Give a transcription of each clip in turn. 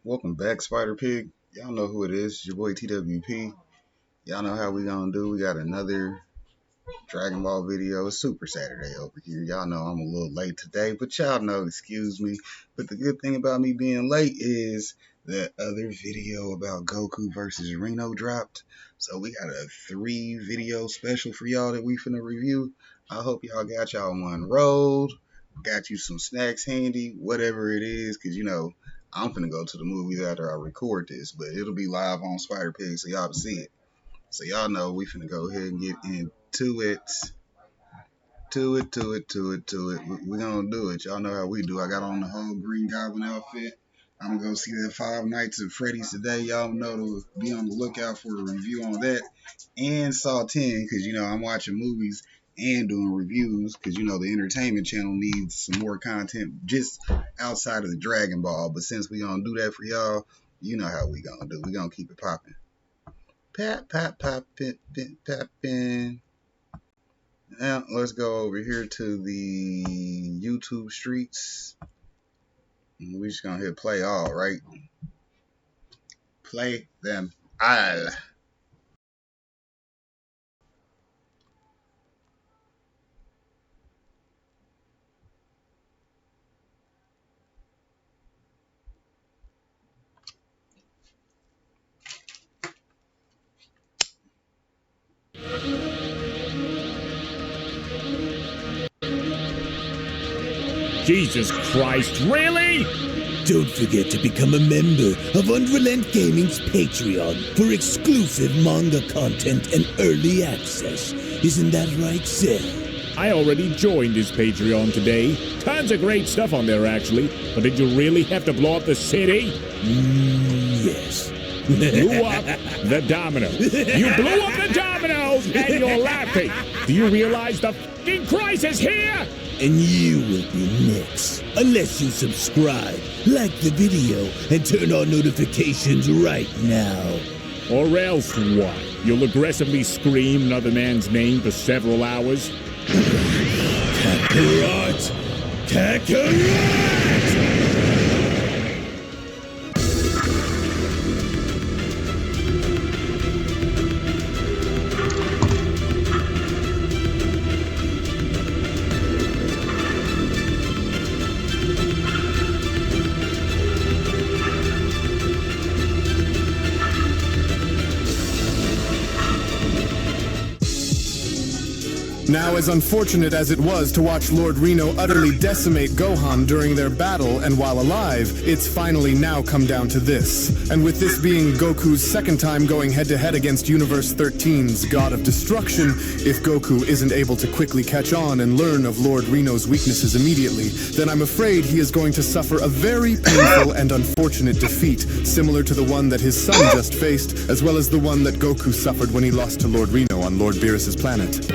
Welcome back, Spider Pig. Y'all know who it is. It's your boy TWP. Y'all know how we gonna do. We got another Dragon Ball video. It's Super Saturday over here. Y'all know I'm a little late today, but y'all know, excuse me. But the good thing about me being late is that other video about Goku versus Reno dropped. So we got a 3-video special for y'all that we finna review. I hope y'all got y'all one rolled, got you some snacks handy, whatever it is, because I'm finna go to the movies after I record this, but it'll be live on Spider Pig so y'all can see it. So y'all know we finna go ahead and get into it. We gonna do it. Y'all know how we do. I got on the whole Green Goblin outfit. I'm gonna go see that Five Nights at Freddy's today. Y'all know to be on the lookout for a review on that. And Saw 10, because I'm watching movies and doing reviews, because the entertainment channel needs some more content just outside of the Dragon Ball. But since we gonna do that for y'all, you know how we gonna do. We gonna keep it popping. Poppin'. Now let's go over here to the YouTube streets. We just gonna hit play all, right? Play them all. Jesus Christ, really? Don't forget to become a member of Unrelent Gaming's Patreon for exclusive manga content and early access. Isn't that right, Seth? I already joined his Patreon today. Tons of great stuff on there, actually. But did you really have to blow up the city? Yes. Blew up the dominoes. You blew up the dominoes and you're laughing. Do you realize the f***ing crisis here? And you will be next. Unless you subscribe, like the video, and turn on notifications right now. Or else what? You'll aggressively scream another man's name for several hours? Kakarot! Kakarot! Now, as unfortunate as it was to watch Lord Rino utterly decimate Gohan during their battle and while alive, it's finally now come down to this. And with this being Goku's second time going head-to-head against Universe 13's God of Destruction, if Goku isn't able to quickly catch on and learn of Lord Rino's weaknesses immediately, then I'm afraid he is going to suffer a very painful and unfortunate defeat, similar to the one that his son just faced, as well as the one that Goku suffered when he lost to Lord Rino on Lord Beerus's planet.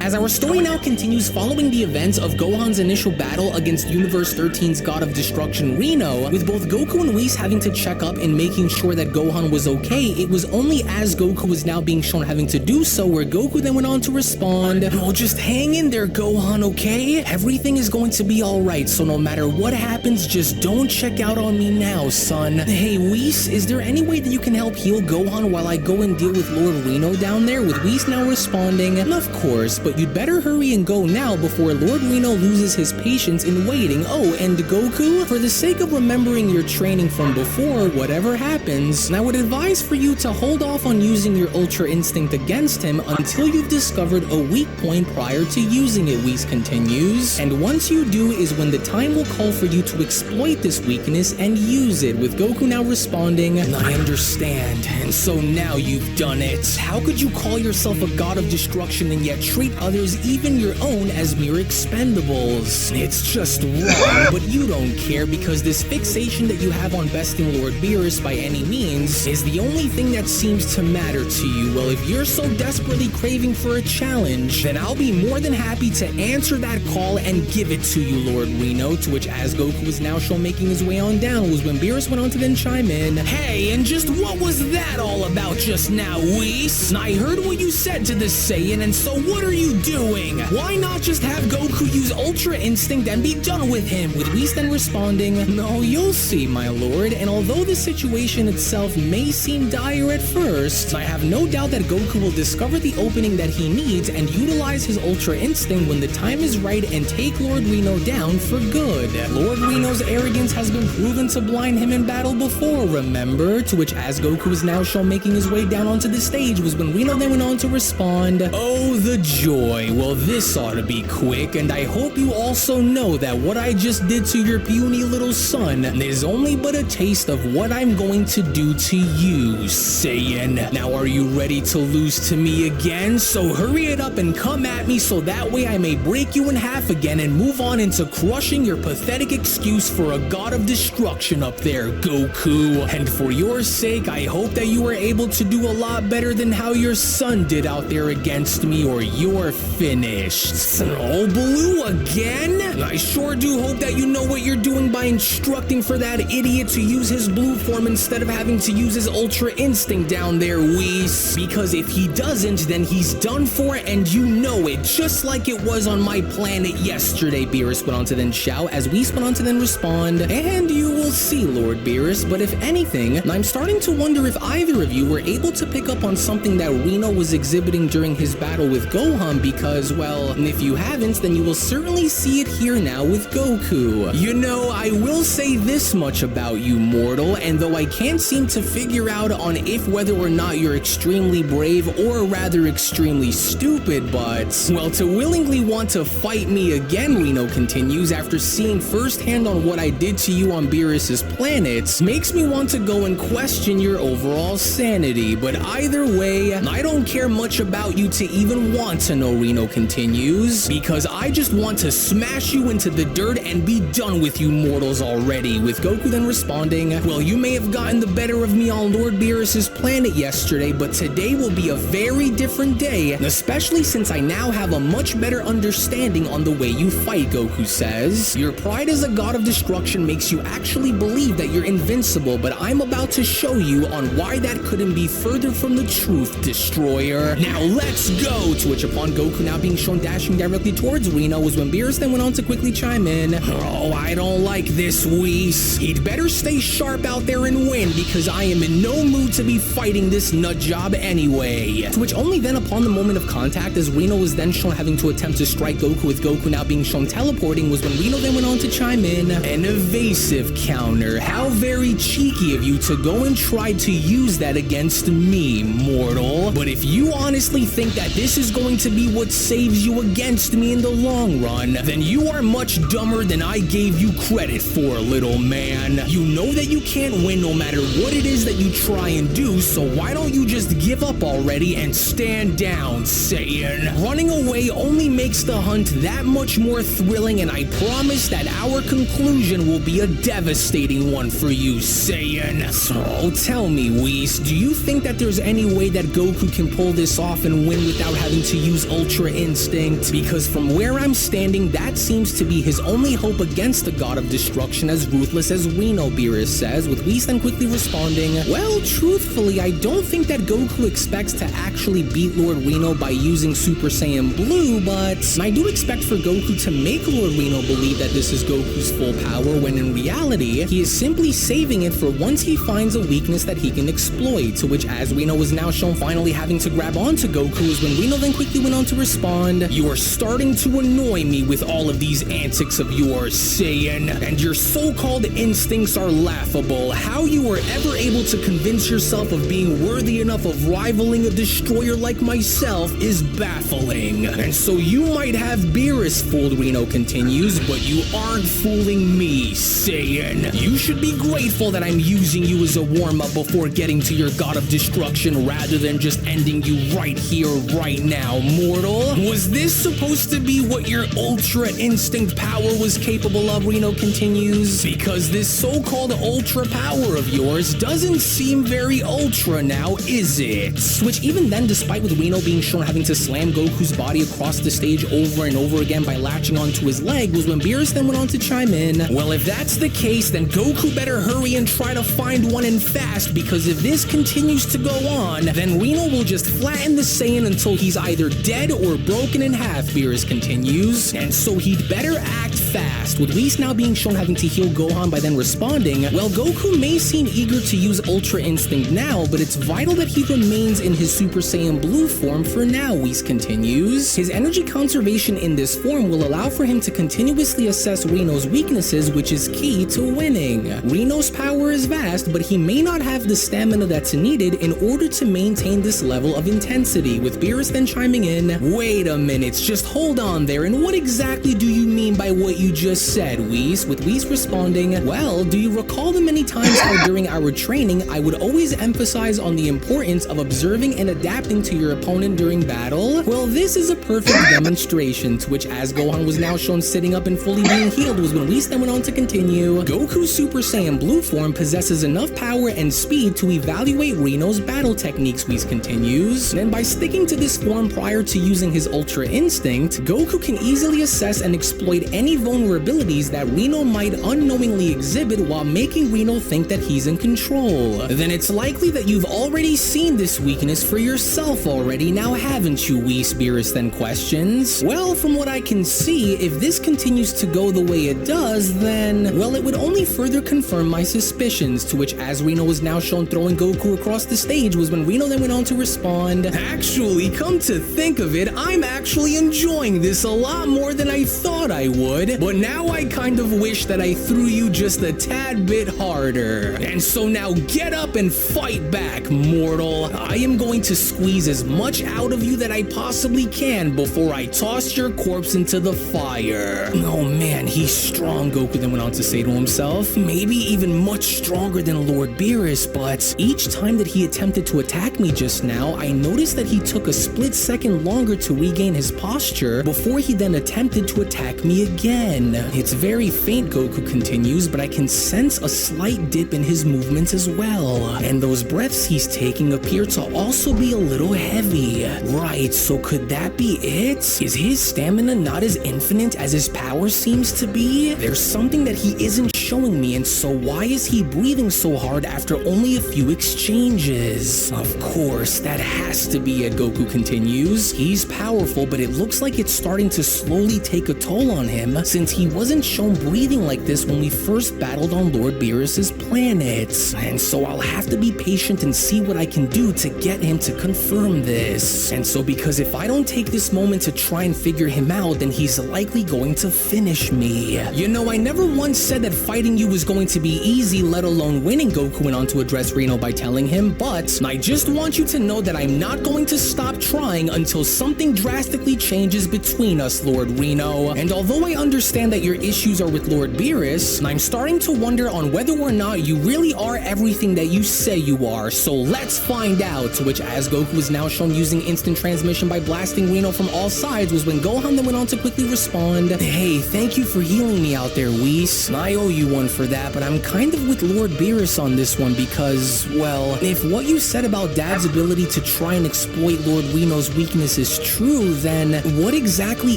As our story now continues following the events of Gohan's initial battle against Universe 13's God of Destruction, Rino, with both Goku and Whis having to check up and making sure that Gohan was okay, it was only as Goku was now being shown having to do so where Goku then went on to respond, "Oh, just hang in there, Gohan, okay? Everything is going to be alright, so no matter what happens, just don't check out on me now, son. Hey, Whis, is there any way that you can help heal Gohan while I go and deal with Lord Rino down there?" With Whis now responding, "Of course, but you'd better hurry and go now before Lord Rino loses his patience in waiting. Oh, and Goku, for the sake of remembering your training from before, whatever happens, I would advise for you to hold off on using your Ultra Instinct against him until you've discovered a weak point prior to using it," Whis continues. "And once you do is when the time will call for you to exploit this weakness and use it," with Goku now responding, "I understand, and so now you've done it. How could you call yourself a god of destruction and yet treat others considers even your own as mere expendables. It's just wrong, but you don't care because this fixation that you have on besting Lord Beerus by any means is the only thing that seems to matter to you. Well, if you're so desperately craving for a challenge, then I'll be more than happy to answer that call and give it to you, Lord Rino. To which, as Goku was now shown making his way on down, was when Beerus went on to then chime in, "Hey, and just what was that all about just now, Whis? I heard what you said to this Saiyan, and so what are you doing? Why not just have Goku use Ultra Instinct and be done with him?" With Whis then responding, "No, you'll see, my lord, and although the situation itself may seem dire at first, I have no doubt that Goku will discover the opening that he needs and utilize his Ultra Instinct when the time is right and take Lord Rino down for good. Lord Rino's arrogance has been proven to blind him in battle before, remember?" To which, as Goku is now shown making his way down onto the stage, was when Rino then went on to respond, "Oh, the joy. Well, this ought to be quick, and I hope you also know that what I just did to your puny little son is only but a taste of what I'm going to do to you, Saiyan. Now, are you ready to lose to me again? So hurry it up and come at me so that way I may break you in half again and move on into crushing your pathetic excuse for a god of destruction up there, Goku. And for your sake, I hope that you were able to do a lot better than how your son did out there against me, or you're finished." Oh, Blue again? I sure do hope that you know what you're doing by instructing for that idiot to use his blue form instead of having to use his Ultra Instinct down there, Whis. Because if he doesn't, then he's done for, and you know it, just like it was on my planet yesterday, Beerus went on to then shout, as Whis went on to then respond, "And you will see, Lord Beerus, but if anything, I'm starting to wonder if either of you were able to pick up on something that Rino was exhibiting during his battle with Gohan, because, well, if you haven't, then you will certainly see it here now with Goku. You know, I will say this much about you, mortal, and though I can't seem to figure out on if whether or not you're extremely brave or rather extremely stupid, but, well, to willingly want to fight me again," Rino continues, "after seeing firsthand on what I did to you on Beerus's planet, makes me want to go and question your overall sanity. But either way, I don't care much about you to even want to know," Rino continues, "because I just want to smash you into the dirt and be done with you mortals already." With Goku then responding, "Well, you may have gotten the better of me on Lord Beerus's planet yesterday, but today will be a very different day, especially since I now have a much better understanding on the way you fight," Goku says. "Your pride as a god of destruction makes you actually believe that you're invincible, but I'm about to show you on why that couldn't be further from the truth, Destroyer. Now let's go!" To which, upon Goku now being shown dashing directly towards Rino, was when Beerus then went on to quickly chime in, "Oh, I don't like this, Whis. He'd better stay sharp out there and win, because I am in no mood to be fighting this nut job anyway." To which, only then upon the moment of contact, as Rino was then shown having to attempt to strike Goku, with Goku now being shown teleporting, was when Rino then went on to chime in, "An evasive counter. How very cheeky of you to go and try to use that against me, mortal. But if you honestly think that this is going to be what saves you against me in the long run, then you are much dumber than I gave you credit for, little man. You know that you can't win no matter what it is that you try and do, so why don't you just give up already and stand down, Saiyan? Running away only makes the hunt that much more thrilling, and I promise that our conclusion will be a devastating one for you, Saiyan. So tell me, Whis, do you think that there's any way that Goku can pull this off and win without having to use Ultra Instinct? Because from where I'm standing, that seems to be his only hope against the god of destruction, as ruthless as Rino, Beerus says, with Whis then quickly responding, "Well, truthfully, I don't think that Goku expects to actually beat Lord Rino by using Super Saiyan Blue, but I do expect for Goku to make Lord Rino believe that this is Goku's full power, when in reality, he is simply saving it for once he finds a weakness that he can exploit." To which, as Rino was now shown finally having to grab onto Goku, is when Rino then quickly went on to respond, "You are starting to annoy me with all of these antics of yours, Saiyan, and your so-called instincts are laughable. How you were ever able to convince yourself of being worthy enough of rivaling a destroyer like myself is baffling. And so you might have Beerus fooled," Rino continues, "but you aren't fooling me, Saiyan. You should be grateful that I'm using you as a warm-up before getting to your god of destruction rather than just ending you right here, right now, mortal. battle? Was this supposed to be what your Ultra Instinct power was capable of, Rino continues? Because this so-called Ultra power of yours doesn't seem very Ultra now, is it? Which even then, despite with Rino being shown having to slam Goku's body across the stage over and over again by latching onto his leg, was when Beerus then went on to chime in, well, if that's the case, then Goku better hurry and try to find one in fast, because if this continues to go on, then Rino will just flatten the Saiyan until he's either dead or broken in half, Beerus continues, and so he'd better act fast. With Whis now being shown having to heal Gohan by then responding, well, Goku may seem eager to use Ultra Instinct now, but it's vital that he remains in his Super Saiyan Blue form for now, Whis continues. His energy conservation in this form will allow for him to continuously assess Rino's weaknesses, which is key to winning. Rino's power is vast, but he may not have the stamina that's needed in order to maintain this level of intensity, with Beerus then chiming in, wait a minute, just hold on there, and what exactly do you mean by what you just said, Whis? With Whis responding, well, do you recall the many times how during our training I would always emphasize on the importance of observing and adapting to your opponent during battle? Well, this is a perfect demonstration, to which as Gohan was now shown sitting up and fully being healed was when Whis then went on to continue, Goku's Super Saiyan Blue form possesses enough power and speed to evaluate Rino's battle techniques, Whis continues, and by sticking to this form prior to using his Ultra Instinct, Goku can easily assess and exploit any vulnerabilities that Rino might unknowingly exhibit while making Rino think that he's in control. Then it's likely that you've already seen this weakness for yourself already, now haven't you, Whis? Beerus then questions. Well, from what I can see, if this continues to go the way it does, then, well, it would only further confirm my suspicions, to which as Rino was now shown throwing Goku across the stage was when Rino then went on to respond, actually, come to think of it, I'm actually enjoying this a lot more than I thought I would, but now I kind of wish that I threw you just a tad bit harder. And so now get up and fight back, mortal. I am going to squeeze as much out of you that I possibly can before I toss your corpse into the fire. Oh man, he's strong, Goku then went on to say to himself. Maybe even much stronger than Lord Beerus, but each time that he attempted to attack me just now, I noticed that he took a split second longer to regain his posture before he then attempted to attack me again. It's very faint, Goku continues, but I can sense a slight dip in his movements as well. And those breaths he's taking appear to also be a little heavy. Right, so could that be it? Is his stamina not as infinite as his power seems to be? There's something that he isn't showing me, and so why is he breathing so hard after only a few exchanges? Of course, that has to be it, Goku continues. He's powerful, but it looks like it's starting to slowly take a toll on him, since he wasn't shown breathing like this when we first battled on Lord Beerus's planet. And so I'll have to be patient and see what I can do to get him to confirm this. And so because if I don't take this moment to try and figure him out, then he's likely going to finish me. You know, I never once said that fighting you was going to be easy, let alone winning, Goku went on to address Rino by telling him, but I just want you to know that I'm not going to stop trying until something drastically changes between us, Lord Rino. And although I understand that your issues are with Lord Beerus, I'm starting to wonder on whether or not you really are everything that you say you are, so let's find out. To which as Goku is now shown using instant transmission by blasting Rino from all sides was when Gohan then went on to quickly respond, hey, thank you for healing me out there, Whis. I owe you one for that, but I'm kind of with Lord Beerus on this one because, well, if what you said about Dad's ability to try and exploit Lord Rino's weakness is true, then what exactly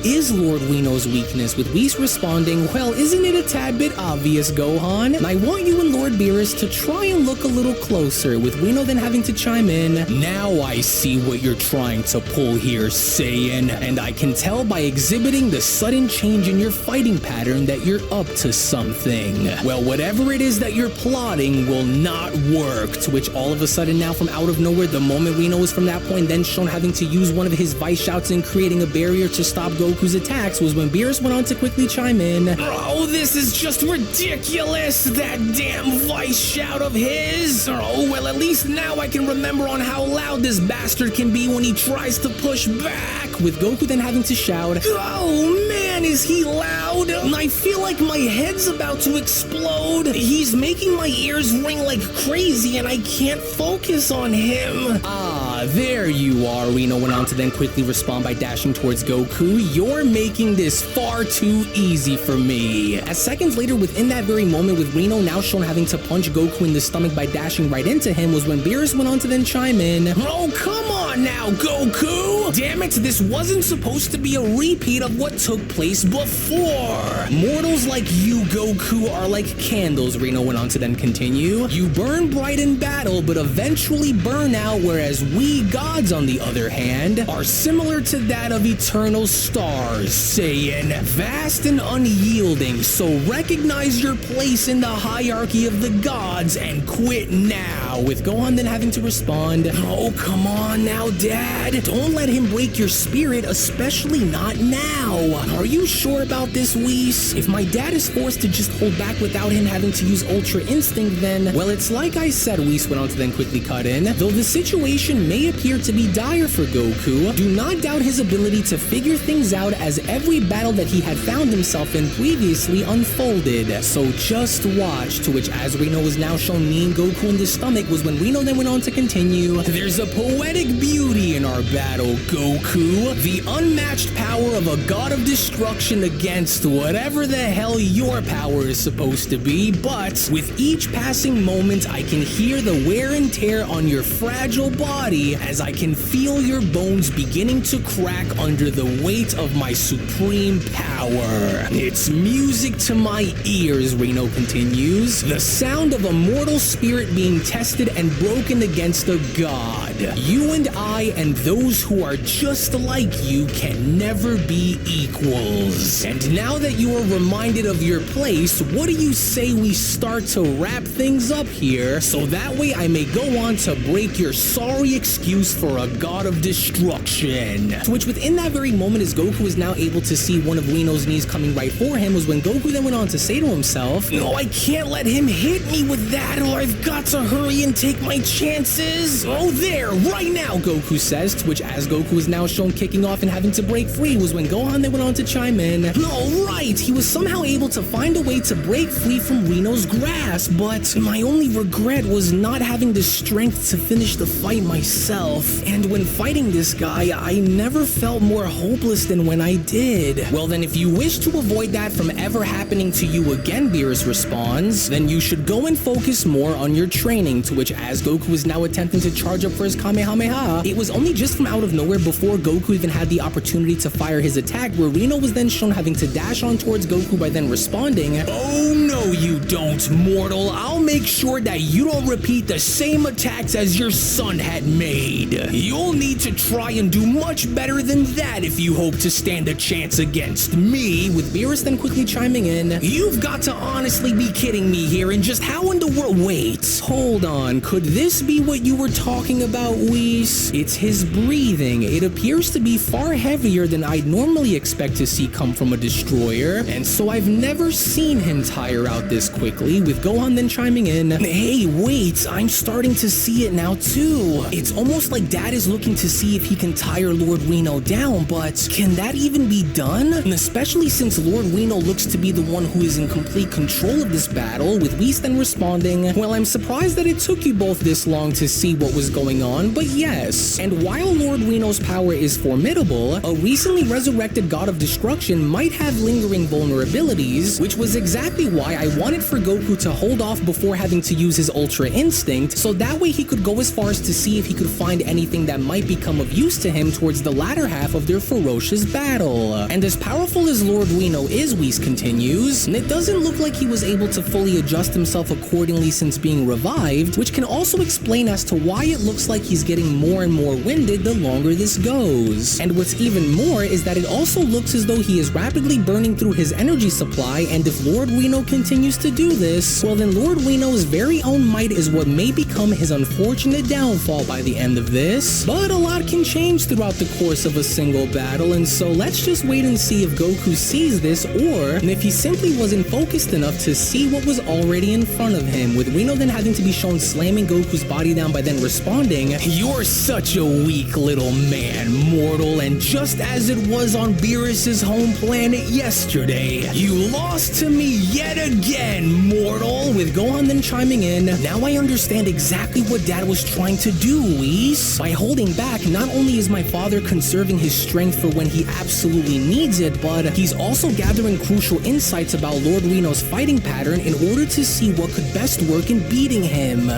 is Lord Rino's weakness? With Whis responding, well, isn't it a tad bit obvious, Gohan? I want you and Lord Beerus to try and look a little closer, with Rino then having to chime in, now I see what you're trying to pull here, Saiyan, and I can tell by exhibiting the sudden change in your fighting pattern that you're up to something. Well, whatever it is that you're plotting will not work. To which all of a sudden now from out of nowhere, the moment Rino was from that point then shown having to use one of his vice shouts and creating a barrier to stop Goku's attacks was when Beerus went on to quickly chime in, oh, this is just ridiculous! That damn device shout of his. Oh, well, at least now I can remember on how loud this bastard can be when he tries to push back, with Goku then having to shout, "Oh man, is he loud? I feel like my head's about to explode. He's making my ears ring like crazy and I can't focus on him." Ah, there you are, Rino went on to then quickly respond by dashing towards Goku. "You're making this far too easy for me." As seconds later, within that very moment, with Rino now shown having to punch Goku in the stomach by dashing right into him, was when Beerus went on to then chime in, "Oh, come on now, Goku! Damn it, this wasn't supposed to be a repeat of what took place before. Mortals like you, Goku, are like candles," Rino went on to then continue. "You burn bright in battle, but eventually burn out, whereas we gods, on the other hand, are similar to that of eternal stars, saying, vast and unyielding, so recognize your place in the hierarchy of the gods and quit now," with Gohan then having to respond, "Oh, come on now, Dad. Don't let him break your spirit, especially not now. Are you sure about this, Whis? If my dad is forced to just hold back without him having to use Ultra Instinct, then, well, it's like I said," Whis went on to then quickly cut in, "though the situation may appear to be dire for Goku, do not doubt his ability to figure things out as every battle that he had found himself in previously unfolded. So just watch," to which, as Rino was now shown kneeing Goku in the stomach, was when Rino then went on to continue, "There's a poetic beauty in our battle, Goku. The unmatched power of a god of destruction against whatever the hell your power is supposed to be, but with each passing moment I can hear the wear and tear on your fragile body as I can feel your bones beginning to crack under the weight of my supreme power. It's music to my ears," Rino continues, "the sound of a mortal spirit being tested and broken against a god. You and I and those who are just like you can never be equals. And now that you are reminded of your place, what do you say we start to wrap things up here, so that way I may go on to break your sorry excuse for a god of destruction?" To which, within that very moment, as Goku is now able to see one of Rino's knees coming right for him, was when Goku then went on to say to himself, "No, I can't let him hit me with that, or I've got to hurry and take my chances. Oh, there, right now," Goku says, to which, as Goku is now shown kicking off and having to break free, was when Gohan then went on to chime in, "Oh, right, he was somehow able to find a way to break free from Rino's grasp, but my only regret was not having the strength to finish the fight myself. And when fighting this guy, I never felt more hopeless than when I did." Well, then, if you wish to avoid that from ever happening to you again, Beerus responds, "then you should go and focus more on your training," to which, as Goku was now attempting to charge up for his Kamehameha, it was only just from out of nowhere, before Goku even had the opportunity to fire his attack, where Rino was then shown having to dash on towards Goku by then responding, "Oh no you don't, mortal. I'll make sure that you don't repeat the same attacks as your son had made. You'll need to try and do much better than that if you hope to stand a chance against me," with Beerus then quickly chiming in, "You've got to honestly be kidding me here, and just how in the world— wait, hold on, could this be what you were talking about, Whis? It's his breathing. It appears to be far heavier than I'd normally expect to see come from a destroyer, and so I've never seen him tire out this quickly," with Gohan then chiming in, "Hey, wait, I'm starting to see it now too. It's almost like Dad is looking to see if he can tire Lord Rino down, but can that even be done? And especially since Lord Rino looks to be the one who is in complete control of this battle," with Whis then responding, "Well, I'm surprised that it took you both this long to see what was going on, but yes. And while Lord Rino's power is formidable, a recently resurrected god of destruction might have lingering vulnerabilities, which was exactly why I wanted for Goku to hold off before having to use his Ultra Instinct, so that way he could go as far as to see if he could find anything that might become of use to him towards the latter half of their ferocious battle. And as powerful as Lord Rino is," Whis continues, "it doesn't look like he was able to fully adjust himself accordingly since being revived, which can also explain as to why it looks like he's getting more and more winded the longer this goes. And what's even more is that it also looks as though he is rapidly burning through his energy supply, and if Lord Rino continues to do this, well then Lord Rino's very own might is what may become his unfortunate downfall by the end of this. But a lot can change throughout the course of a single battle, and so let's just wait and see if Goku sees this, or if he simply wasn't focused enough to see what was already directly in front of him, with Rino then having to be shown slamming Goku's body down by then responding, "You're such a weak little man, mortal, and just as it was on Beerus's home planet yesterday, you lost to me yet again, mortal," with Gohan then chiming in, "Now I understand exactly what Dad was trying to do, Whis. By holding back, not only is my father conserving his strength for when he absolutely needs it, but he's also gathering crucial insights about Lord Rino's fighting pattern in order to see what could best work in beating him."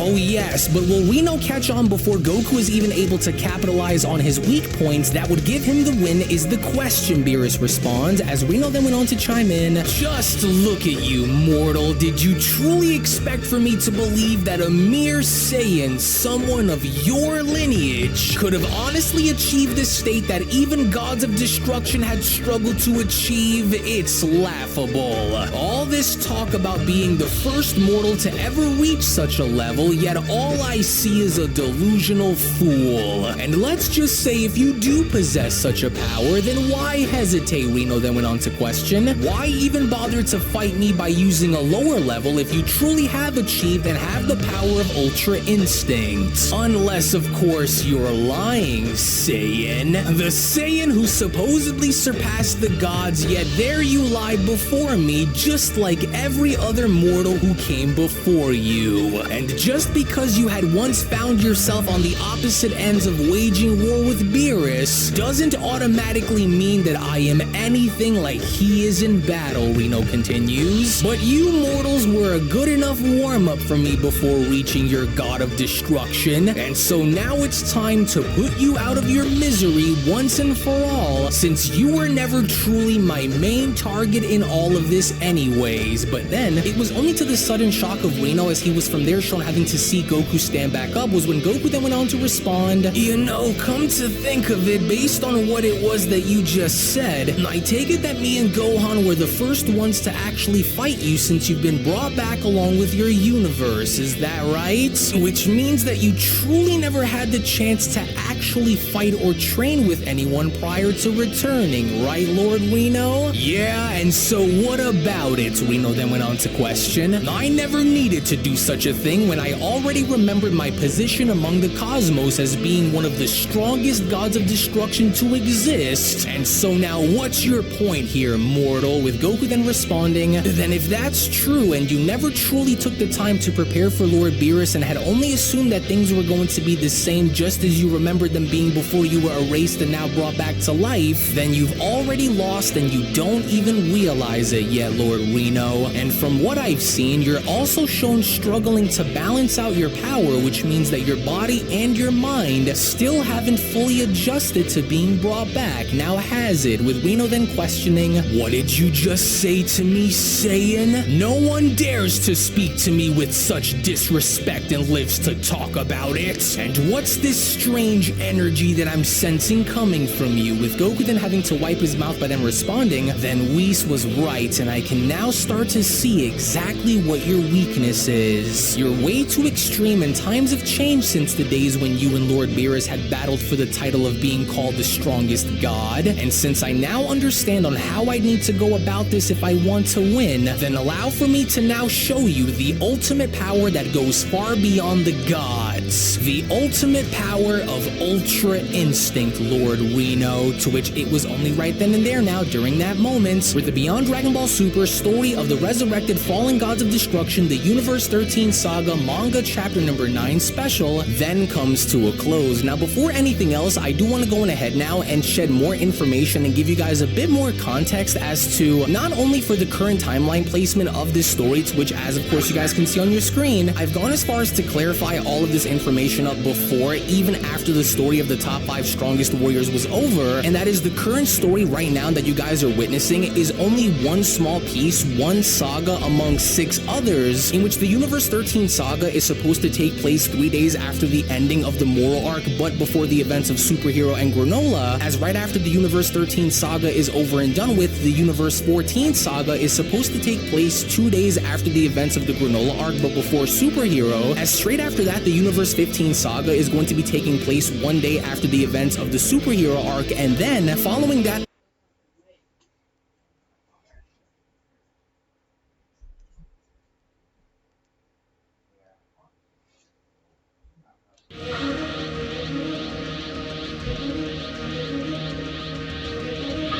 Oh yes, but will Rino catch on before Goku is even able to capitalize on his weak points that would give him the win is the question, Beerus responds, as Rino then went on to chime in, "Just look at you, mortal. Did you truly expect for me to believe that a mere Saiyan, someone of your lineage, could have honestly achieved the state that even gods of destruction had struggled to achieve? It's laughable. All this talk about being the first mortal to ever reach such a level, yet all I see is a delusional fool. And let's just say if you do possess such a power, then why hesitate?" Rino then went on to question. "Why even bother to fight me by using a lower level if you truly have achieved and have the power of Ultra Instinct? Unless, of course, you're lying, Saiyan. The Saiyan who supposedly surpassed the gods, yet there you lied before me, just like every other mortal who came before you. And just because you had once found yourself on the opposite ends of waging war with Beerus doesn't automatically mean that I am anything like he is in battle," Rino continues. "But you mortals were a good enough warm-up for me before reaching your god of destruction, and so now it's time to put you out of your misery once and for all, since you were never truly my main target in all of this anyways." But then, it was only to the sudden shock of Rino as he was from there shown having to see Goku stand back up was when Goku then went on to respond, "You know, come to think of it, based on what it was that you just said, I take it that me and Gohan were the first ones to actually fight you since you've been brought back along with your universe, is that right? Which means that you truly never had the chance to actually fight or train with anyone prior to returning, right, Lord Rino?" "Yeah, and so what about it?" Rino then went on to question. "I never needed to do such a thing when I already remembered my position among the cosmos as being one of the strongest gods of destruction to exist. And so now what's your point here, mortal?" With Goku then responding, "Then if that's true and you never truly took the time to prepare for Lord Beerus and had only assumed that things were going to be the same just as you remembered them being before you were erased and now brought back to life, then you've already lost and you don't even realize it yet, Lord Rino. And from what I've seen, you're also shown struggling to balance out your power, which means that your body and your mind still haven't fully adjusted to being brought back, now has it?" With Rino then questioning, "What did you just say to me, Saiyan? No one dares to speak to me with such disrespect and lives to talk about it. And what's this strange energy that I'm sensing coming from you?" With Goku then having to wipe his mouth by then responding, "Then Whis was right, and I can now start to see exactly what your weakness is. You're way too extreme, and times have changed since the days when you and Lord Beerus had battled for the title of being called the strongest god. And since I now understand on how I need to go about this if I want to win, then allow for me to now show you the ultimate power that goes far beyond the gods. The ultimate power of Ultra Instinct, Lord Rino." To which it was only right then and there now, during that moment, where the Beyond Dragon Ball Super story of the resurrected fallen gods of destruction, the Universe 13 Saga manga chapter number 9 special, then comes to a close. Now, before anything else, I do want to go on ahead now and shed more information and give you guys a bit more context as to not only for the current timeline placement of this story, to which, as of course you guys can see on your screen, I've gone as far as to clarify all of this information up before, even after the story of the top 5 strongest warriors was over, and that is the current story right now that you guys are witnessing is only one small piece, one saga among 6 others, in which the Universe 13 Saga is supposed to take place 3 days after the ending of the Moral Arc, but before the events of Superhero and Granola, as right after the Universe 13 Saga is over and done with, the Universe 14 Saga is supposed to take place 2 days after the events of the Granola Arc, but before Superhero, as straight after that, the Universe 15 Saga is going to be taking place 1 day after the events of the Superhero Arc, and then, following that,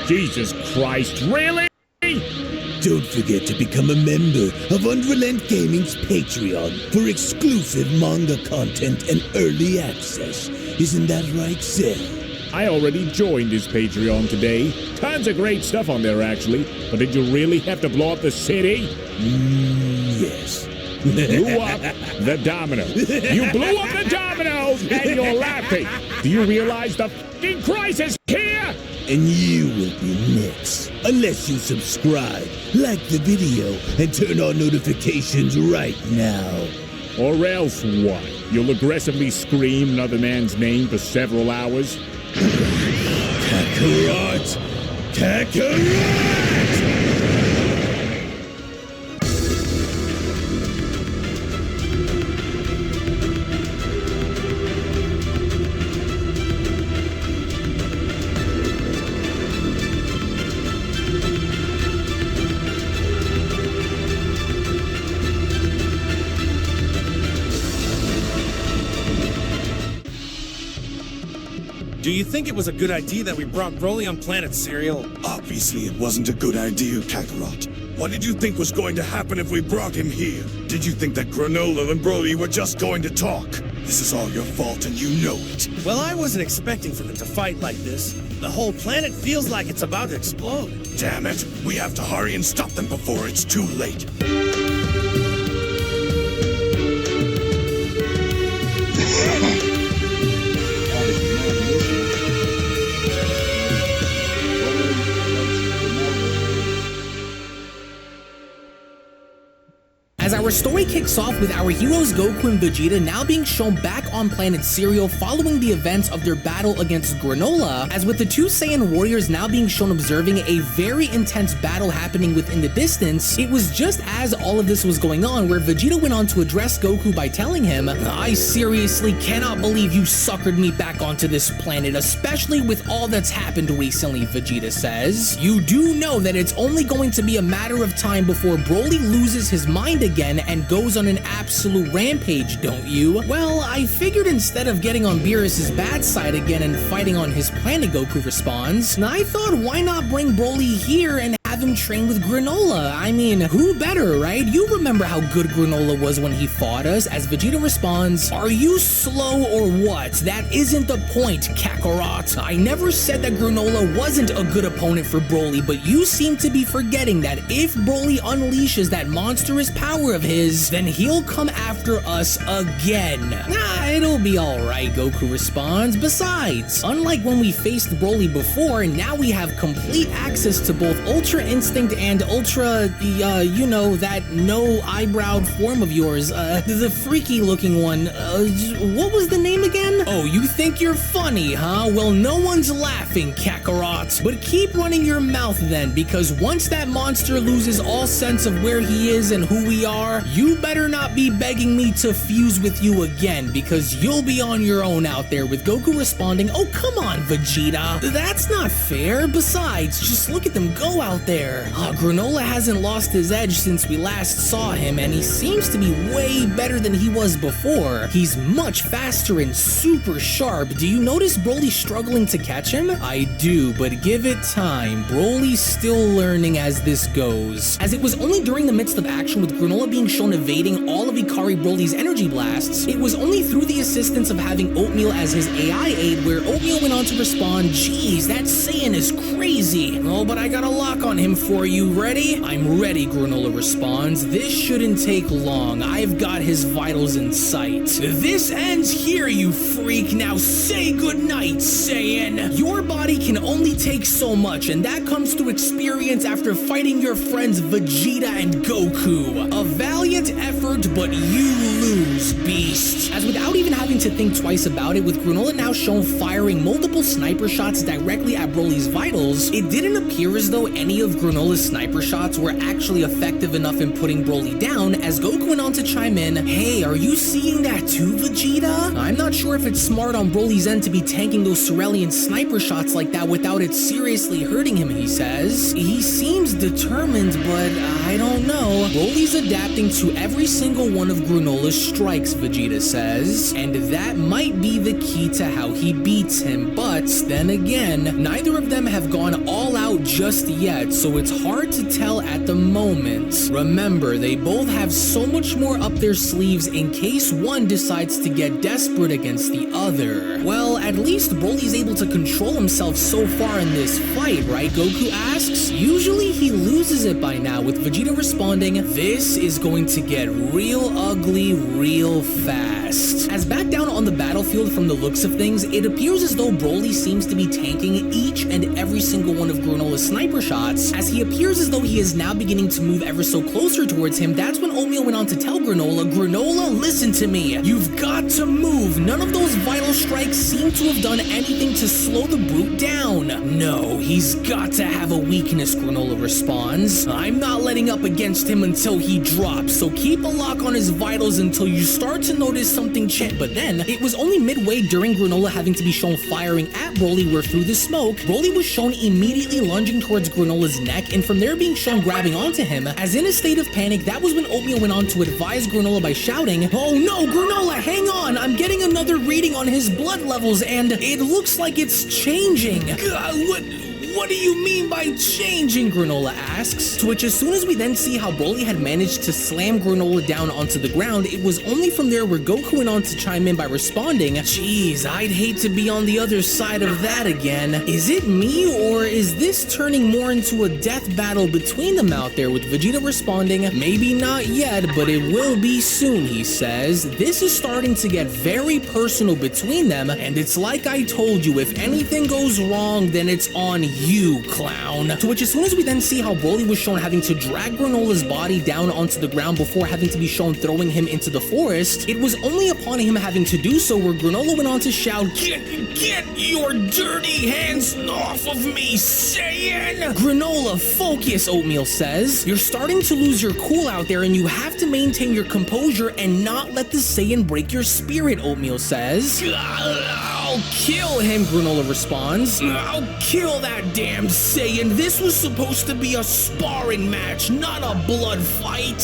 Jesus Christ, really? Don't forget to become a member of Unrelent Gaming's Patreon for exclusive manga content and early access. Isn't that right, Seth? I already joined his Patreon today. Tons of great stuff on there, actually. But did you really have to blow up the city? Yes. Blew up the dominoes. You blew up the dominoes and you're laughing. Do you realize the f***ing crisis here? And you will be next. Unless you subscribe, like the video, and turn on notifications right now. Or else what? You'll aggressively scream another man's name for several hours? Kakarot! Kakarot! Do you think it was a good idea that we brought Broly on Planet Cereal? Obviously, it wasn't a good idea, Kakarot. What did you think was going to happen if we brought him here? Did you think that Granola and Broly were just going to talk? This is all your fault and you know it. Well, I wasn't expecting for them to fight like this. The whole planet feels like it's about to explode. Damn it, we have to hurry and stop them before it's too late. As our story kicks off with our heroes Goku and Vegeta now being shown back on planet Cereal following the events of their battle against Granola, as with the two Saiyan warriors now being shown observing a very intense battle happening within the distance, it was just as all of this was going on where Vegeta went on to address Goku by telling him, "I seriously cannot believe you suckered me back onto this planet, especially with all that's happened recently," Vegeta says. "You do know that it's only going to be a matter of time before Broly loses his mind again and goes on an absolute rampage, don't you?" "Well, I figured instead of getting on Beerus's bad side again and fighting on his planet," Goku responds, "I thought why not bring Broly here and have him train with Granola? I mean, who better, right? You remember how good Granola was when he fought us," as Vegeta responds, "Are you slow or what? That isn't the point, Kakarot. I never said that Granola wasn't a good opponent for Broly, but you seem to be forgetting that if Broly unleashes that monstrous power of his, then he'll come after us again." "Nah, it'll be alright," Goku responds. "Besides, unlike when we faced Broly before, now we have complete access to both Ultra Instinct and Ultra, you know, that no-eyebrowed form of yours, the freaky-looking one. What was the name again? Oh, you think you're funny, huh? Well, no one's laughing, Kakarot. But keep running your mouth then, because once that monster loses all sense of where he is and who we are, you better not be begging me to fuse with you again, because you'll be on your own out there," with Goku responding, "Oh, come on, Vegeta. That's not fair. Besides, just look at them go out there. Granola hasn't lost his edge since we last saw him, and he seems to be way better than he was before. He's much faster and super sharp. Do you notice Broly struggling to catch him?" "I do, but give it time. Broly's still learning as this goes." As it was only during the midst of action with Granola being shown evading all of Ikari Broly's energy blasts, it was only through the assistance of having Oatmeal as his AI aid where Oatmeal went on to respond, "Geez, that Saiyan is crazy. Oh, but I got a lock on him for you. Ready?" "I'm ready," Granola responds. "This shouldn't take long. I've got his vitals in sight." "This ends here, you freak. Now say goodnight, Saiyan." "Your body can only take so much, and that comes to experience after fighting your friends Vegeta and Goku. A valiant effort, but you lose, beast." As without even having to think twice about it, with Granola now shown firing multiple sniper shots directly at Broly's vitals, it didn't appear as though any of Granola's sniper shots were actually effective enough in putting Broly down, as Goku went on to chime in, "Hey, are you seeing that too, Vegeta? I'm not sure if it's smart on Broly's end to be tanking those Cerulean sniper shots like that without it seriously hurting him, he says. He seems determined, but I don't know. Broly's adapting to every single one of Granola's strikes, Vegeta says, and that might be the key to how he beats him, but then again, neither of them have gone all out just yet, so it's hard to tell at the moment. Remember, they both have so much more up their sleeves in case one decides to get desperate against the other. Well, at least Broly's able to control himself so far in this fight, right? Goku asks. Usually he loses it by now, with Vegeta responding, "This is going to get real ugly real fast." As back down on the battlefield from the looks of things, it appears as though Broly seems to be tanking each and every single one of Granola's sniper shots. As he appears as though he is now beginning to move ever so closer towards him, that's when Oatmeal went on to tell Granola, "Granola, listen to me. You've got to move. None of those vital strikes seem to have done anything to slow the brute down." "No, he's got to have a weakness," Granola responds. "I'm not letting up against him until he drops, so keep a lock on his vitals until you start to notice something change." But then, it was only midway during Granola having to be shown firing at Broly where through the smoke, Broly was shown immediately lunging towards Granola's neck, and from there being shown grabbing onto him. As in a state of panic, that was when Oatmeal went on to advise Granola by shouting, "Oh no, Granola, hang on! I'm getting another reading on his blood levels, and it looks like it's changing." What do you mean by changing?" Granola asks. To which, as soon as we then see how Broly had managed to slam Granola down onto the ground, it was only from there where Goku went on to chime in by responding, "Geez, I'd hate to be on the other side of that again. Is it me, or is this turning more into a death battle between them out there?" With Vegeta responding, "Maybe not yet, but it will be soon," he says. "This is starting to get very personal between them, and it's like I told you, if anything goes wrong, then it's on you, clown." To which, as soon as we then see how Broly was shown having to drag Granola's body down onto the ground before having to be shown throwing him into the forest, it was only upon him having to do so where Granola went on to shout, Get your dirty hands off of me, Saiyan!" "Granola, focus," Oatmeal says. "You're starting to lose your cool out there, and you have to maintain your composure and not let the Saiyan break your spirit," Oatmeal says. "I'll kill him," Granola responds. "I'll kill that damn Saiyan. This was supposed to be a sparring match, not a blood fight.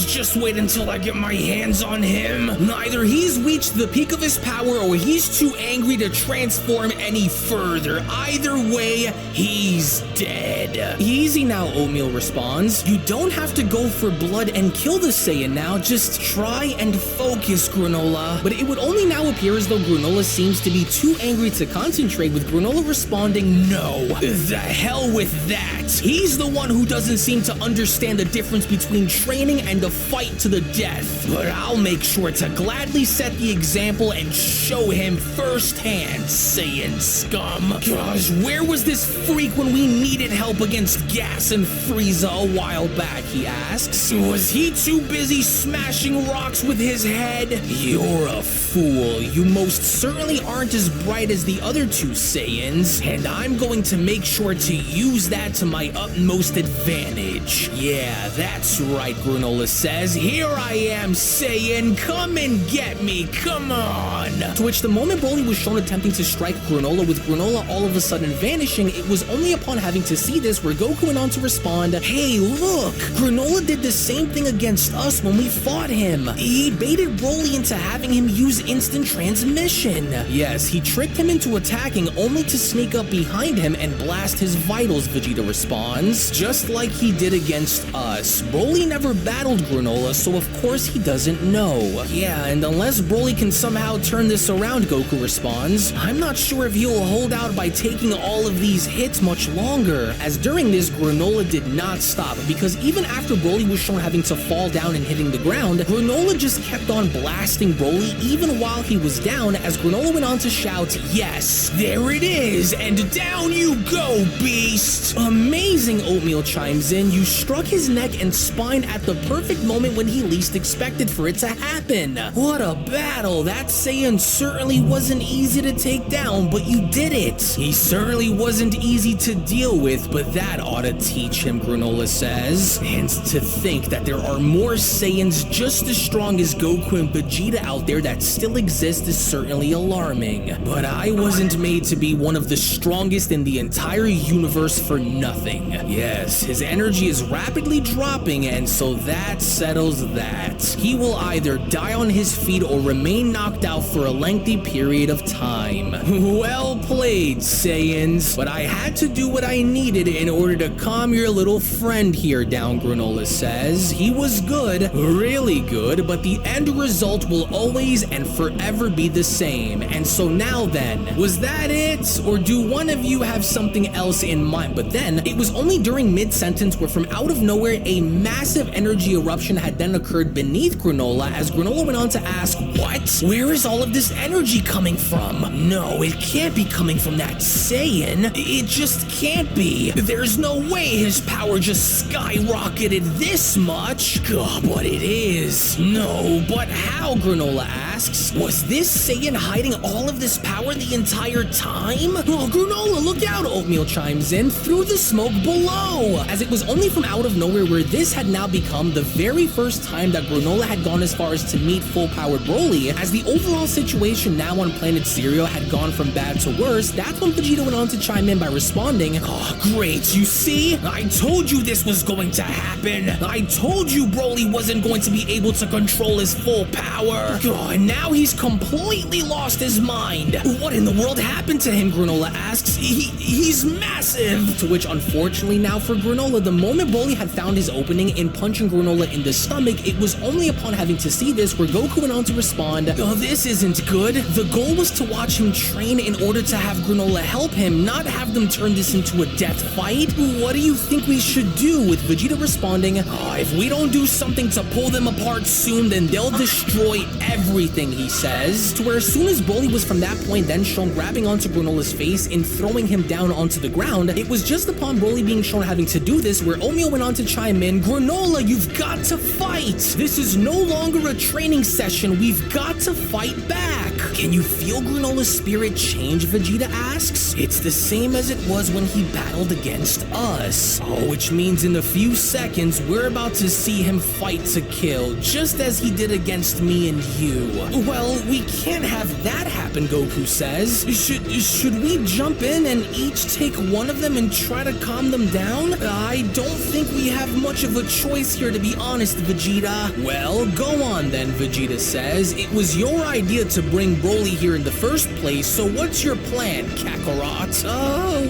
Just wait until I get my hands on him. Either he's reached the peak of his power or he's too angry to transform any further. Either way, he's dead." "Easy now," Oatmeal responds. "You don't have to go for blood and kill the Saiyan now. Just try and focus, Granola." But it would only now appear as though Granola seems to be too angry to concentrate, with Granola responding, "No, the hell with that. He's the one who doesn't seem to understand the difference between training and a fight to the death. But I'll make sure to gladly set the example and show him firsthand, Saiyan scum. Gosh, where was this freak when we needed help against Gas and Frieza a while back?" he asks. "Was he too busy smashing rocks with his head? You're a fool. You most certainly aren't as bright as the other two Saiyans, and I'm going to make sure to use that to my utmost advantage." "Yeah, that's right," Granola says. "Here I am, Saiyan. Come and get me. Come on." To which, the moment Broly was shown attempting to strike Granola, with Granola all of a sudden vanishing, it was only upon having to see this where Goku went on to respond, "Hey, look, Granola did the same thing against us when we fought him. He baited Broly into having him use instant transmission." "Yes, he tricked him into attacking only to sneak up behind him and blast his vitals," Vegeta responds. "Just like he did against us. Broly never battled Granola, so of course he doesn't know." "Yeah, and unless Broly can somehow turn this around," Goku responds, "I'm not sure if he'll hold out by taking all of these hits much longer." As during this, Granola did not stop, because even after Broly was shown having to fall down and hitting the ground, Granola just kept on blasting Broly even while he was down, as Granola went on to shout, "Yes, there it is, and down you go, beast!" "Amazing," Oatmeal chimes in. "You struck his neck and spine at the perfect moment when he least expected for it to happen. What a battle. That Saiyan certainly wasn't easy to take down, but you did it. He certainly wasn't easy to deal with, but that ought to teach him, Granola says. And to think that there are more Saiyans just as strong as Goku and Vegeta out there that still exist is certainly alarming. But I wasn't made to be one of the strongest in the entire universe for nothing. Yes, his energy is rapidly dropping, and so that settles that. He will either die on his feet or remain knocked out for a lengthy period of time. Well played, Saiyans. But I had to do what I needed in order to calm your little friend here down, Granola says. He was good, really good, but the end result will always and forever be the same. And so now then, was that it? Or do one of you have something else in mind? But then, it was only during mid-sentence where from out of nowhere, a massive energy eruption had then occurred beneath Granola as Granola went on to ask, what? Where is all of this energy coming from? No, it can't be coming from that Saiyan. It just can't be. There's no way his power just skyrocketed this much. God, but it is. No, but how, Granola asks? Was this Saiyan hiding all of this power the entire time? Oh, Granola, look out, Oatmeal chimes in, through the smoke below. As it was only from out of nowhere where this had now become the very first time that Granola had gone as far as to meet full-powered Broly, as the overall situation now on Planet Zero had gone from bad to worse. That's when Vegeta went on to chime in by responding, oh, great, you see? I told you this was going to happen. I told you Broly wasn't going to be able to control his full power. Oh, and now he's completely lost his mind. What in the world happened to him, Granola asks. He's massive. To which, unfortunately now for Granola, the moment Broly had found his opening in punching Granola in the stomach, it was only upon having to see this where Goku went on to respond, oh, this isn't good. The goal was to watch him train in order to have Granola help him, not have them turn this into a death fight. What do you think we should do? With Vegeta responding, oh, if we don't do something to pull them apart soon, then they'll destroy everything, he says. To where as soon as Broly was from that point then shown grabbing onto Granola's face and throwing him down onto the ground, it was just upon Broly being shown having to do this where Oatmeal went on to chime in, Granola, you've got to fight. This is no longer a training session. We've got to fight back. Can you feel Granola's spirit change, Vegeta asks. It's the same as it was when he battled against us. Oh, which means in a few seconds, we're about to see him fight to kill, just as he did against me and you. Well, we can't have that happen, Goku says. Should we jump in and each take one of them and try to calm them down? I don't think we have much of a choice here, to be honest, Vegeta. Well, go on then, Vegeta says. It was your idea to bring Broly here in the first place, so what's your plan, Kakarot?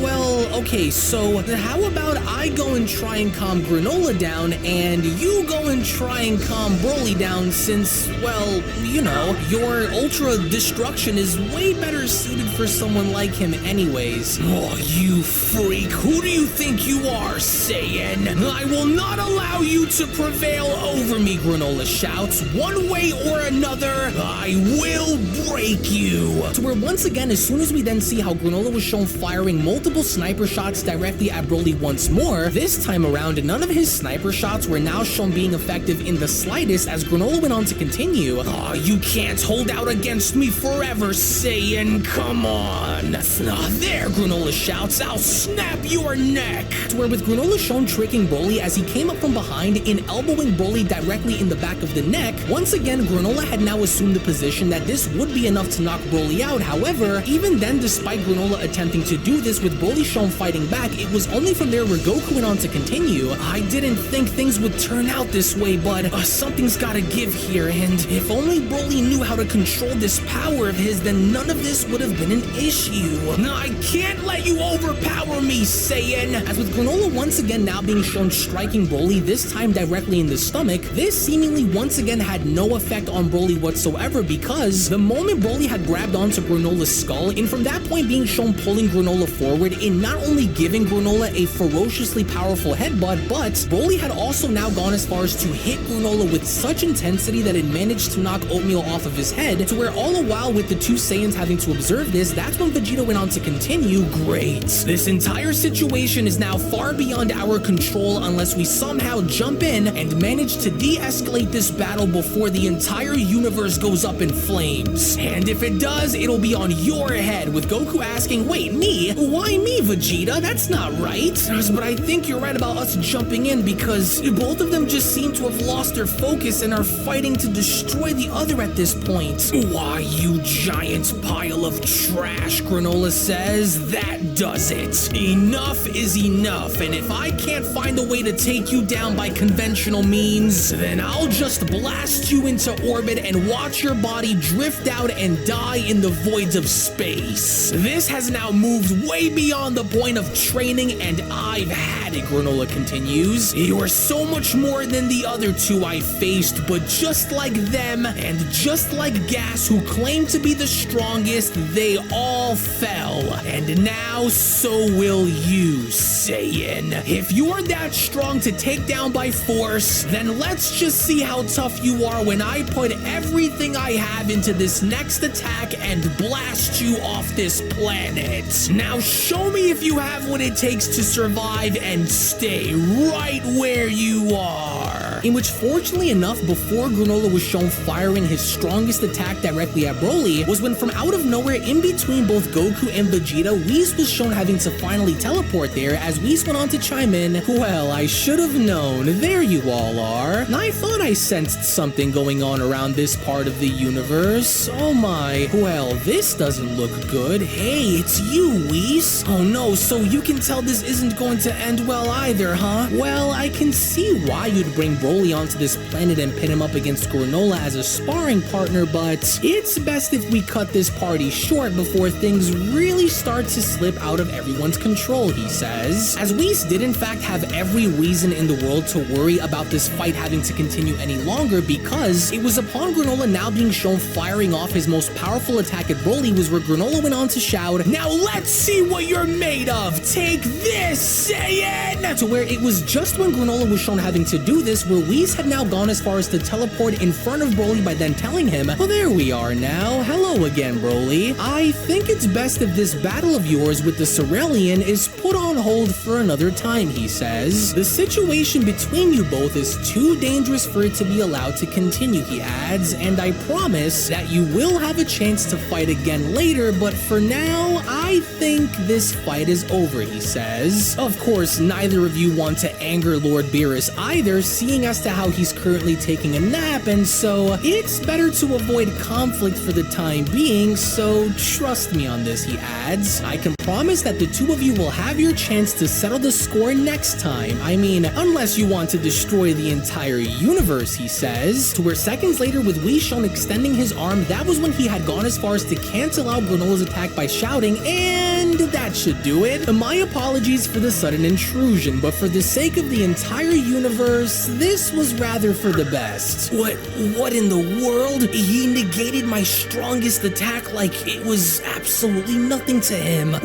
Well, okay, so how about I go and try and calm Granola down, and you go and try and calm Broly down since, well, you know, your Ultra Destruction is way better suited for someone like him anyways. Oh, you freak. Who do you think you are, Saiyan? I will not allow you to prevail over me, Granola shouts. One way or another, I will break you. To where once again, as soon as we then see how Granola was shown firing multiple sniper shots directly at Broly once more, this time around, none of his sniper shots were now shown being effective in the slightest as Granola went on to continue. Oh, you can't hold out against me forever, Saiyan. Come on. There, Granola shouts. I'll snap your neck. To where with Granola shown tricking Broly as he came up from behind and elbowing Broly directly in the back of the neck, once again, Granola had now assumed the position that this would be enough to knock Broly out. However, even then, despite Granola attempting to do this with Broly shown fighting back, it was only from there where Goku went on to continue. I didn't think things would turn out this way, but something's gotta give here, and if only Broly knew how to control this power of his, then none of this would have been an issue. I can't let you overpower me, Saiyan. As with Granola once again now being shown striking Broly, this time directly in the stomach, this seemingly once again had no effect on Broly whatsoever, because the moment Broly had grabbed onto Granola's skull, and from that point being shown pulling Granola forward and not only giving Granola a ferociously powerful headbutt, but Broly had also now gone as far as to hit Granola with such intensity that it managed to knock Oatmeal off of his head, to where all the while with the two Saiyans having to observe this, that's when Vegeta went on to continue, "Great. This entire situation is now far beyond our control unless we somehow jump in and manage to de-escalate this battle before the entire universe goes up in flames. And if it does, it'll be on your head," with Goku asking, "Wait, me? Why me, Vegeta? That's not right." "But I think you're right about us jumping in because both of them just seem to have lost their focus and are fighting to destroy the other at this point." "Why, you giant pile of trash," Granola says, "that does it. Enough is enough, and if I can't find a way to take you down by conventional means, then I'll just blast you into orbit and watch your body drift out and die in the voids of space. This has now moved way beyond the point of training, and I've had it," Granola continues. "You're so much more than the other two I faced, but just like them, and just like Gas, who claimed to be the strongest, they all fell. And now so will you, Saiyan. If you're that strong to take down by force, then let's just see how tough you are when I put everything I have into this next attack and blast you off this planet. Now show me if you have what it takes to survive and stay right where you are." In which, fortunately enough, before Granola was shown firing his strongest attack directly at Broly, was when from out of nowhere, in between both Goku and Vegeta, Whis was shown having to finally teleport there, as Whis went on to chime in, "Well, I should have known. There you all are. I thought I sensed something going on around this part of the universe. Oh my. Well, this doesn't look good. Hey, it's you, Whis. Oh no, so you can tell this isn't going to end well either, huh? Well, I can see why you'd bring Broly onto this planet and pit him up against Granola as a sparring partner, but it's best if we cut this party short before things really start to slip out of everyone's control," he says. As Whis did in fact have every reason in the world to worry about this fight having to continue any longer, because it was upon Granola now being shown firing off his most powerful attack at Broly was where Granola went on to shout, "Now let's see what you're made of! Take this, Saiyan!" To where it was just when Granola was shown having to do this where Whis had now gone as far as to teleport in front of Broly by then telling him, "Well, there we are now. Hello again, Broly. I think it's best if this battle of yours with the Cerealian is put on hold for another time," he says. "The situation between you both is too dangerous for it to be allowed to continue," he adds, "and I promise that you will have a chance to fight again later, but for now, I think this fight is over," he says. Of course, neither of you want to anger Lord Beerus either, seeing as to how he's currently taking a nap, and so it's better to avoid conflict for the time being, so trust me on this, he adds. "I can promise that the two of you will have your chance to settle the score next time. I mean, unless you want to destroy the entire universe," he says. To where seconds later, with Whis shown extending his arm, that was when he had gone as far as to cancel out Granola's attack by shouting, "And that should do it. My apologies for the sudden intrusion, but for the sake of the entire universe, this was rather for the best." What in the world? He negated my strongest attack like it was absolutely nothing to him.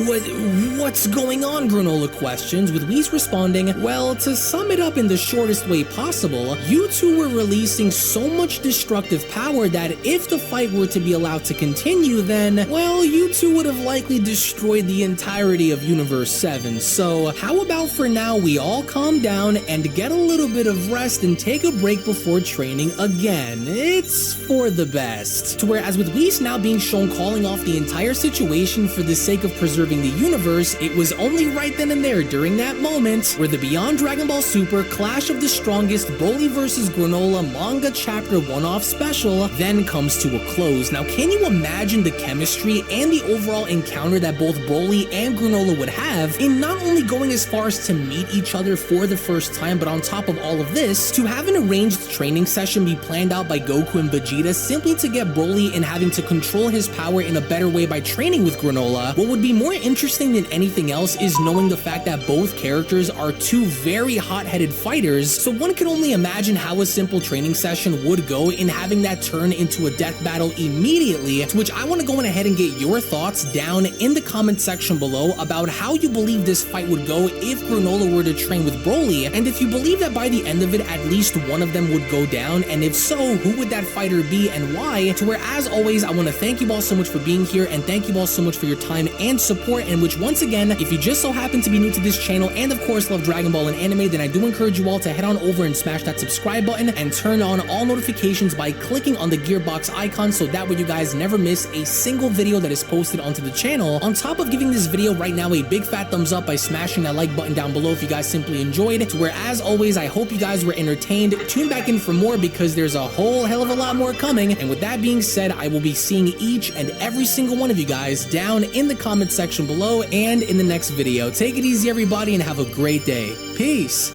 What's going on? Granola questions, with Whis responding, "Well, to sum it up in the shortest way possible, you two were releasing so much destructive power that if the fight were to be allowed to continue, then, well, you two would have likely destroyed the entirety of Universe 7. So how about for now we all calm down and get a little bit of rest and take a break before training again. It's for the best." To whereas with Whis now being shown calling off the entire situation for the sake of preserving the universe, it was only right then and there during that moment where the Beyond Dragon Ball Super Clash of the Strongest Broly vs. Granola manga chapter one-off special then comes to a close. Now, can you imagine the chemistry and the overall encounter that both Broly and Granola would have in not only going as far as to meet each other for the first time, but on top of all of this, to have an arranged training session be planned out by Goku and Vegeta simply to get Broly in having to control his power in a better way by training with Granola. What would be more interesting than anything else is knowing the fact that both characters are two very hot-headed fighters, so one can only imagine how a simple training session would go in having that turn into a death battle immediately, to which I want to go ahead and get your thoughts down in the the comment section below about how you believe this fight would go if Granola were to train with Broly, and if you believe that by the end of it at least one of them would go down, and if so, who would that fighter be and why? To where, as always, I want to thank you all so much for being here, and thank you all so much for your time and support, and which, once again, if you just so happen to be new to this channel and of course love Dragon Ball and anime, then I do encourage you all to head on over and smash that subscribe button and turn on all notifications by clicking on the gearbox icon, so that way you guys never miss a single video that is posted onto the channel. On top of giving this video right now a big fat thumbs up by smashing that like button down below if you guys simply enjoyed it, to where, as always, I hope you guys were entertained. Tune back in for more because there's a whole hell of a lot more coming, and with that being said, I will be seeing each and every single one of you guys down in the comment section below and in the next video. Take it easy, everybody, and have a great day. Peace.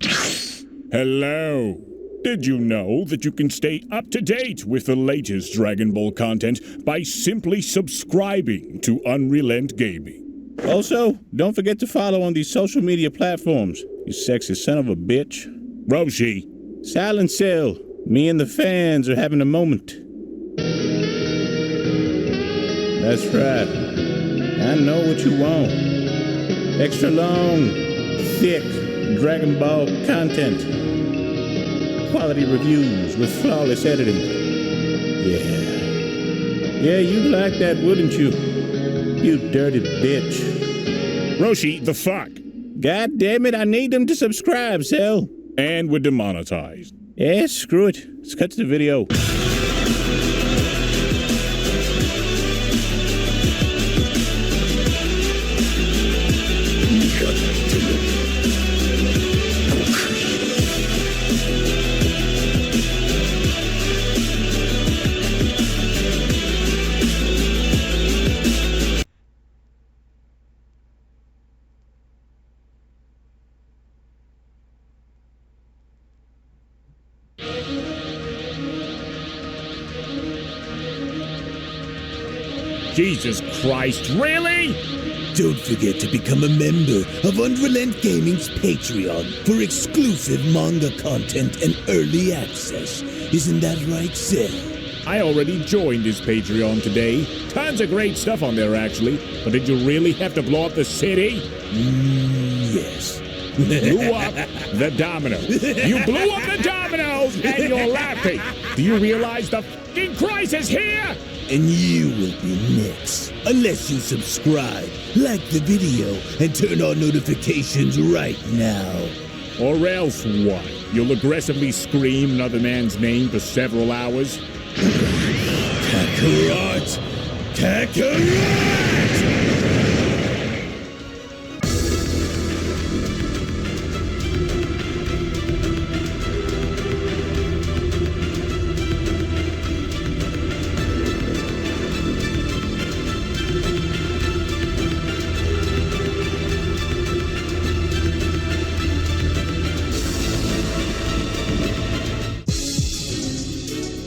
Hello. Did you know that you can stay up to date with the latest Dragon Ball content by simply subscribing to Unrelent Gaming? Also, don't forget to follow on these social media platforms, you sexy son of a bitch. Roshi. Silent Cell, me and the fans are having a moment. That's right. I know what you want. Extra long, thick Dragon Ball content. Quality reviews with flawless editing. Yeah, you'd like that, wouldn't you? You dirty bitch. Roshi, the fuck? God damn it, I need them to subscribe, Cell. And we're demonetized. Yeah, screw it. Let's cut to the video. Jesus Christ, really? Don't forget to become a member of Unrelent Gaming's Patreon for exclusive manga content and early access. Isn't that right, Seth? I already joined his Patreon today. Tons of great stuff on there, actually. But did you really have to blow up the city? Yes. Blew up the dominoes. You blew up the dominoes and you're laughing. Do you realize the f***ing crisis here? And you will be next, unless you subscribe, like the video, and turn on notifications right now. Or else what? You'll aggressively scream another man's name for several hours? Kakarot! Kakarot!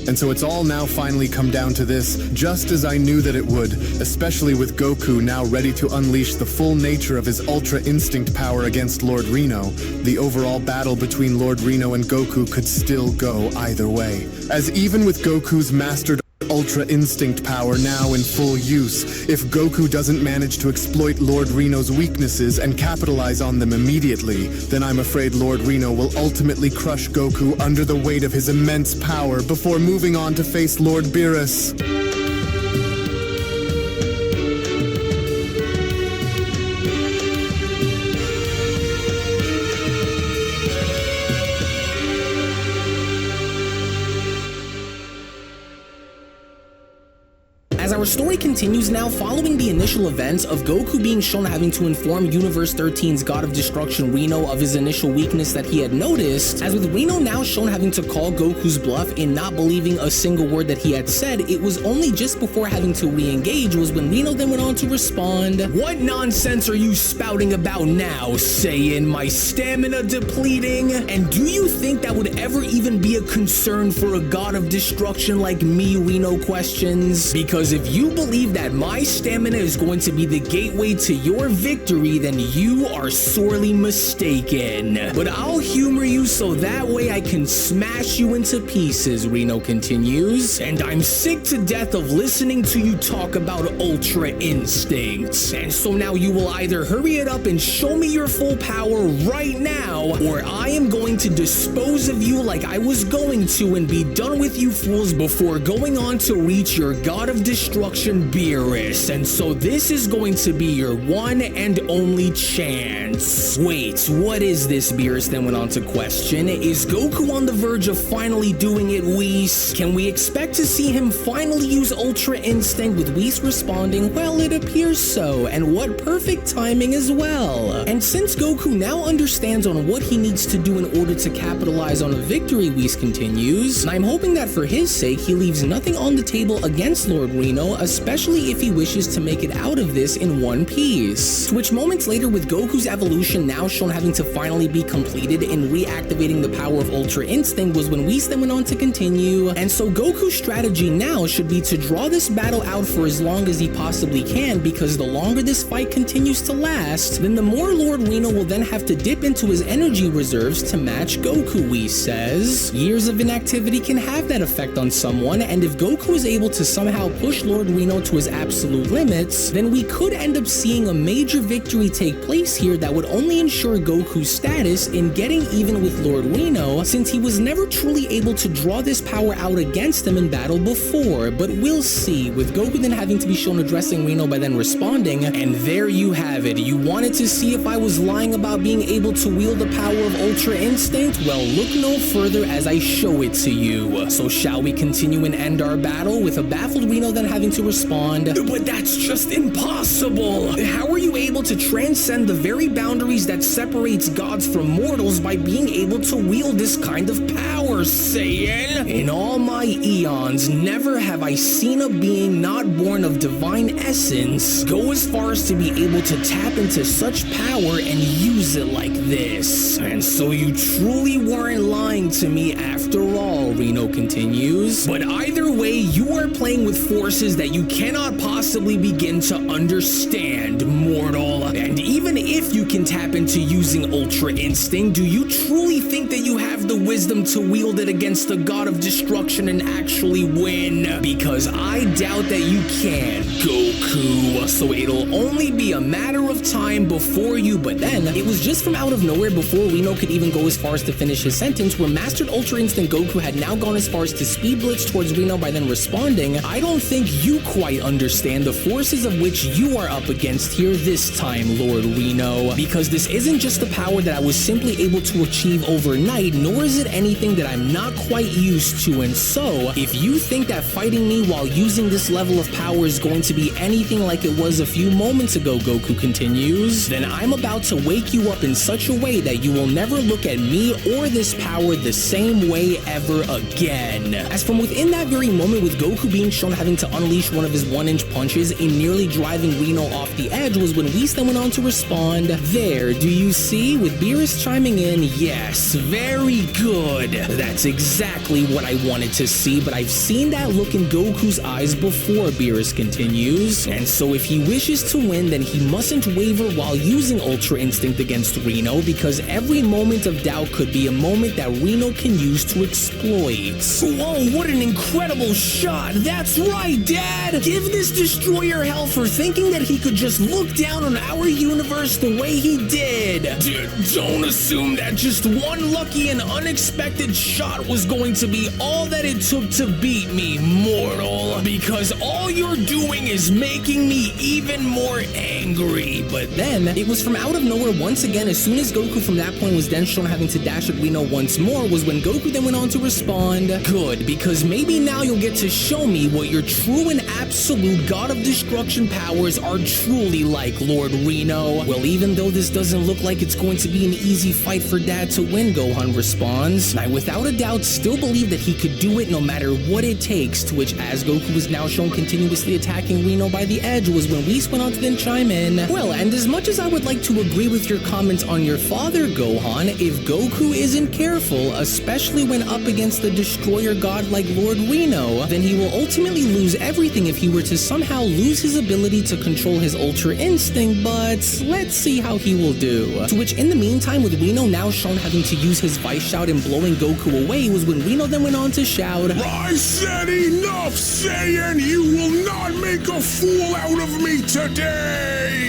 And so it's all now finally come down to this, just as I knew that it would, especially with Goku now ready to unleash the full nature of his Ultra Instinct power against Lord Rino. The overall battle between Lord Rino and Goku could still go either way, as even with Goku's mastered Ultra Instinct power now in full use, if Goku doesn't manage to exploit Lord Rino's weaknesses and capitalize on them immediately, then I'm afraid Lord Rino will ultimately crush Goku under the weight of his immense power before moving on to face Lord Beerus. As our story continues now, following the initial events of Goku being shown having to inform Universe 13's God of Destruction Rino of his initial weakness that he had noticed, as with Rino now shown having to call Goku's bluff in not believing a single word that he had said, it was only just before having to re-engage was when Rino then went on to respond, "What nonsense are you spouting about now, Saiyan? My stamina depleting? And do you think that would ever even be a concern for a God of Destruction like me?" Rino questions. "Because if if you believe that my stamina is going to be the gateway to your victory, then you are sorely mistaken. But I'll humor you so that way I can smash you into pieces, Reno continues. And I'm sick to death of listening to you talk about Ultra Instincts. And so now you will either hurry it up and show me your full power right now, or I am going to dispose of you like I was going to and be done with you fools before going on to reach your god of destruction, Beerus. And so this is going to be your one and only chance. Wait, what is this? Beerus then went on to question. Is Goku on the verge of finally doing it, Whis? Can we expect to see him finally use Ultra Instinct, with Whis responding, well, it appears so, and what perfect timing as well. And since Goku now understands on what he needs to do in order to capitalize on a victory, Whis continues, and I'm hoping that for his sake he leaves nothing on the table against Lord Reno, especially if he wishes to make it out of this in one piece. To which moments later, with Goku's evolution now shown having to finally be completed in reactivating the power of Ultra Instinct, was when Whis then went on to continue, and so Goku's strategy now should be to draw this battle out for as long as he possibly can, because the longer this fight continues to last, then the more Lord Reno will then have to dip into his energy reserves to match Goku, Whis says. Years of inactivity can have that effect on someone, and if Goku is able to somehow push Lord Reno to his absolute limits, then we could end up seeing a major victory take place here that would only ensure Goku's status in getting even with Lord Reno, since he was never truly able to draw this power out against him in battle before. But we'll see, with Goku then having to be shown addressing Reno by then responding, and there you have it. You wanted to see if I was lying about being able to wield the power of Ultra Instinct? Well, look no further as I show it to you. So shall we continue and end our battle, with a baffled Reno then having to respond, but that's just impossible. How are you able to transcend the very boundaries that separates gods from mortals by being able to wield this kind of power, Saiyan? In all my eons, never have I seen a being not born of divine essence go as far as to be able to tap into such power and use it like this. And so you truly weren't lying to me after all, Reno continues. But either way, you are playing with forces that you cannot possibly begin to understand, mortal. And even if you can tap into using Ultra Instinct, do you truly think that you have the wisdom to wield it against the god of destruction and actually win? Because I doubt that you can, Goku. So it'll only be a matter of time before you. But then, it was just from out of nowhere, before Reno could even go as far as to finish his sentence, where Mastered Ultra Instinct Goku had now gone as far as to speed blitz towards Reno by then responding, I don't think you quite understand the forces of which you are up against here this time, Lord Reno. Because this isn't just the power that I was simply able to achieve overnight, nor is it anything that I'm not quite used to. And so, if you think that fighting me while using this level of power is going to be anything like it was a few moments ago, Goku continues, then I'm about to wake you up in such a way that you will never look at me or this power the same way ever again. As from within that very moment, with Goku being shown having to unleash one of his 1-inch punches in nearly driving Reno off the edge, was when Whis then went on to respond, there, do you see? With Beerus chiming in, yes, very good. That's exactly what I wanted to see, but I've seen that look in Goku's eyes before, Beerus continues. And so if he wishes to win, then he mustn't waver while using Ultra Instinct against Reno, because every moment of doubt could be a moment that Reno can use to exploit. Whoa, what an incredible shot! That's right, Dad! Give this destroyer hell for thinking that he could just look down on our universe the way he did. Don't assume that just one lucky and unexpected shot was going to be all that it took to beat me, mortal. Because all you're doing is making me even more angry. But then, it was from out of nowhere once again, as soon as Goku from that point was then shown having to dash at Reno once more, was when Goku then went on to respond, good, because maybe now you'll get to show me what your true and absolute god of destruction powers are truly like, Lord Reno. Well, even though this doesn't look like it's going to be an easy fight for Dad to win, Gohan responds, I without a doubt still believe that he could do it no matter what it takes, to which as Goku was now shown continuously attacking Rino by the edge was when Whis went on to then chime in. Well, and as much as I would like to agree with your comments on your father, Gohan, if Goku isn't careful, especially when up against the destroyer god like Lord Rino, then he will ultimately lose everything if he were to somehow lose his ability to control his Ultra Instinct, but let's see how he will do. To which in the meantime, with Rino now shown having to use his Vice Shout and blowing Goku away was when Rino then went on to shout, I said enough, Saiyan! You will not make a fool out of me today!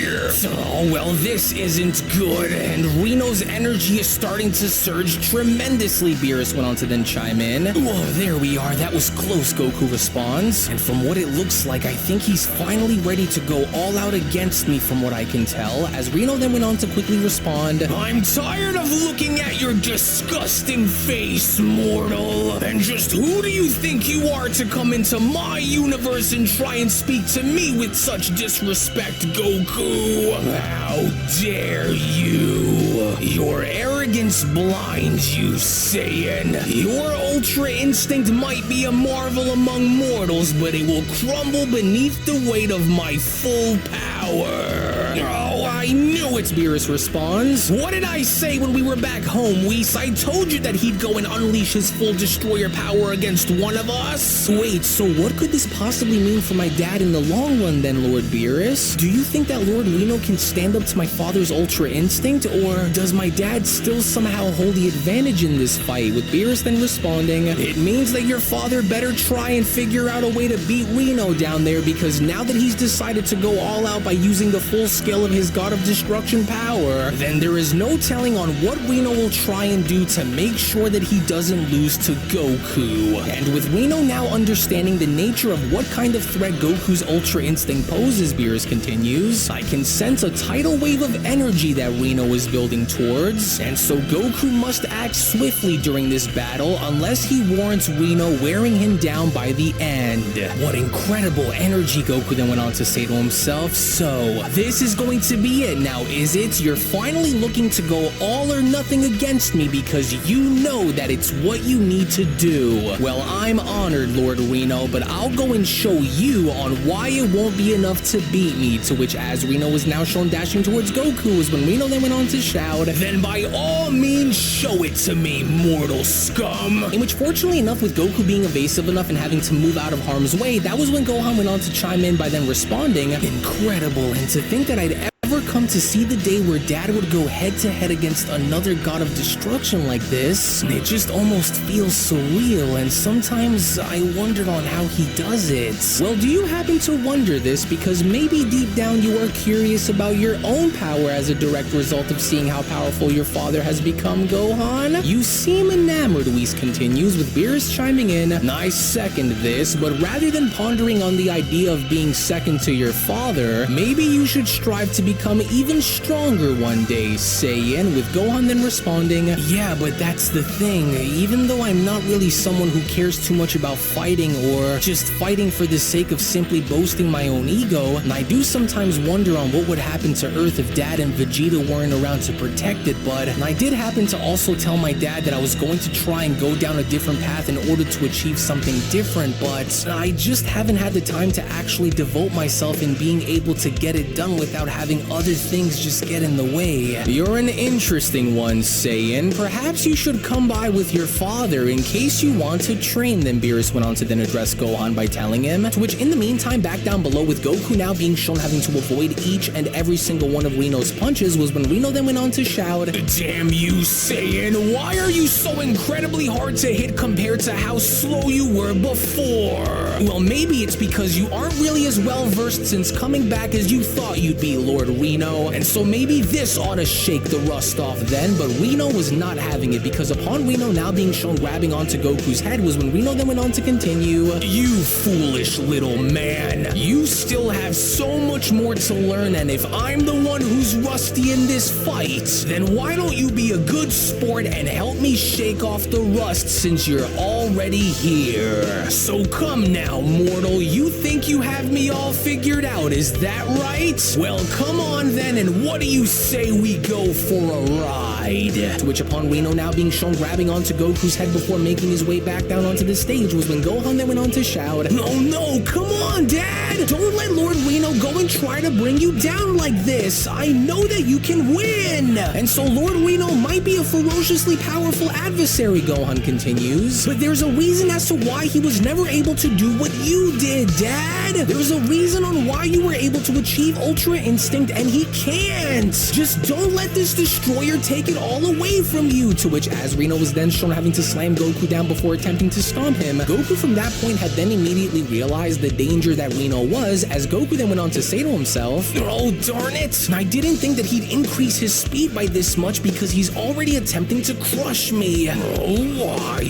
Oh, well, this isn't good, and Rino's energy is starting to surge tremendously, Beerus went on to then chime in. Whoa, there we are, that was close, Goku responds. And from what it looks like, I think he's finally ready to go all out against me from what I can tell, as Rino then went on to quickly respond, I'm tired of looking at your disgusting face, mortal. And just who do you think you are to come into my universe and try and speak to me with such disrespect, Goku? How dare you? Your arrogance blinds you, Saiyan. Your Ultra Instinct might be a marvel among mortals, but it will crumble beneath the weight of my full power. Oh, I knew it, Beerus responds. What did I say when we were back home, Whis? I told you that he'd go and unleash his full destroyer power against one of us. Wait, so what could this possibly mean for my dad in the long run then, Lord Beerus? Do you think that Lord Rino can stand up to my father's Ultra Instinct, or does my dad still somehow hold the advantage in this fight? With Beerus then responding, it means that your father better try and figure out a way to beat Rino down there, because now that he's decided to go all out by using the full scale of his God of Destruction power, then there is no telling on what Rino will try and do to make sure that he doesn't lose to Goku. And with Rino now understanding the nature of what kind of threat Goku's Ultra Instinct poses, Beerus continues, I can sense a tidal wave of energy that Rino is building towards, and so Goku must act swiftly during this battle unless he warrants Rino wearing him down by the end. What incredible energy, Goku then went on to say to himself. So, this is going to be it now, is it? You're finally looking to go all or nothing against me because you know that it's what you need to do. Well, I'm honored, Lord Rino, but I'll go and show you on why it won't be enough to beat me. To which, as Rino was now shown dashing towards Goku, was when Rino then went on to shout, then by all means show it to me, mortal scum. In which, fortunately enough, with Goku being evasive enough and having to move out of harm's way, that was when Gohan went on to chime in by then responding, incredible, and to think that I'd ever come to see the day where Dad would go head-to-head against another God of Destruction like this. It just almost feels surreal, and sometimes I wondered on how he does it. Well, do you happen to wonder this? Because maybe deep down you are curious about your own power as a direct result of seeing how powerful your father has become, Gohan? You seem enamored, Whis continues, with Beerus chiming in, I second this, but rather than pondering on the idea of being second to your father, maybe you should strive to become even stronger one day, Saiyan, with Gohan then responding, yeah, but that's the thing. Even though I'm not really someone who cares too much about fighting or just fighting for the sake of simply boasting my own ego, and I do sometimes wonder on what would happen to Earth if Dad and Vegeta weren't around to protect it, but I did happen to also tell my dad that I was going to try and go down a different path in order to achieve something different, but I just haven't had the time to actually devote myself in being able to get it done without having other things just get in the way. You're an interesting one, Saiyan. Perhaps you should come by with your father in case you want to train them, Beerus went on to then address Gohan by telling him, to which in the meantime, back down below with Goku now being shown having to avoid each and every single one of Rino's punches was when Rino then went on to shout, damn you, Saiyan, why are you so incredibly hard to hit compared to how slow you were before? Well, maybe it's because you aren't really as well versed since coming back as you thought you'd be, Lord Rino, and so maybe this ought to shake the rust off then, but Rino was not having it, because upon Rino now being shown grabbing onto Goku's head was when Rino then went on to continue, you foolish little man, you still have so much more to learn, and if I'm the one who's rusty in this fight, then why don't you be a good sport and help me shake off the rust since you're already here? So come now, mortal, you think think you have me all figured out, is that right? Well, come on then, and what do you say we go for a ride? To which upon Rino now being shown grabbing onto Goku's head before making his way back down onto the stage was when Gohan then went on to shout, "Oh no, come on, Dad! Don't let Lord Rino go and try to bring you down like this. I know that you can win!" And so Lord Rino might be a ferociously powerful adversary, Gohan continues, but there's a reason as to why he was never able to do what you did, Dad. There's a reason on why you were able to achieve Ultra Instinct and he can't. Just don't let this destroyer take it all away from you. To which, as Rino was then shown having to slam Goku down before attempting to stomp him, Goku from that point had then immediately realized the danger that Rino was, as Goku then went on to say to himself, "Oh darn it, I didn't think that he'd increase his speed by this much because he's already attempting to crush me. Oh, why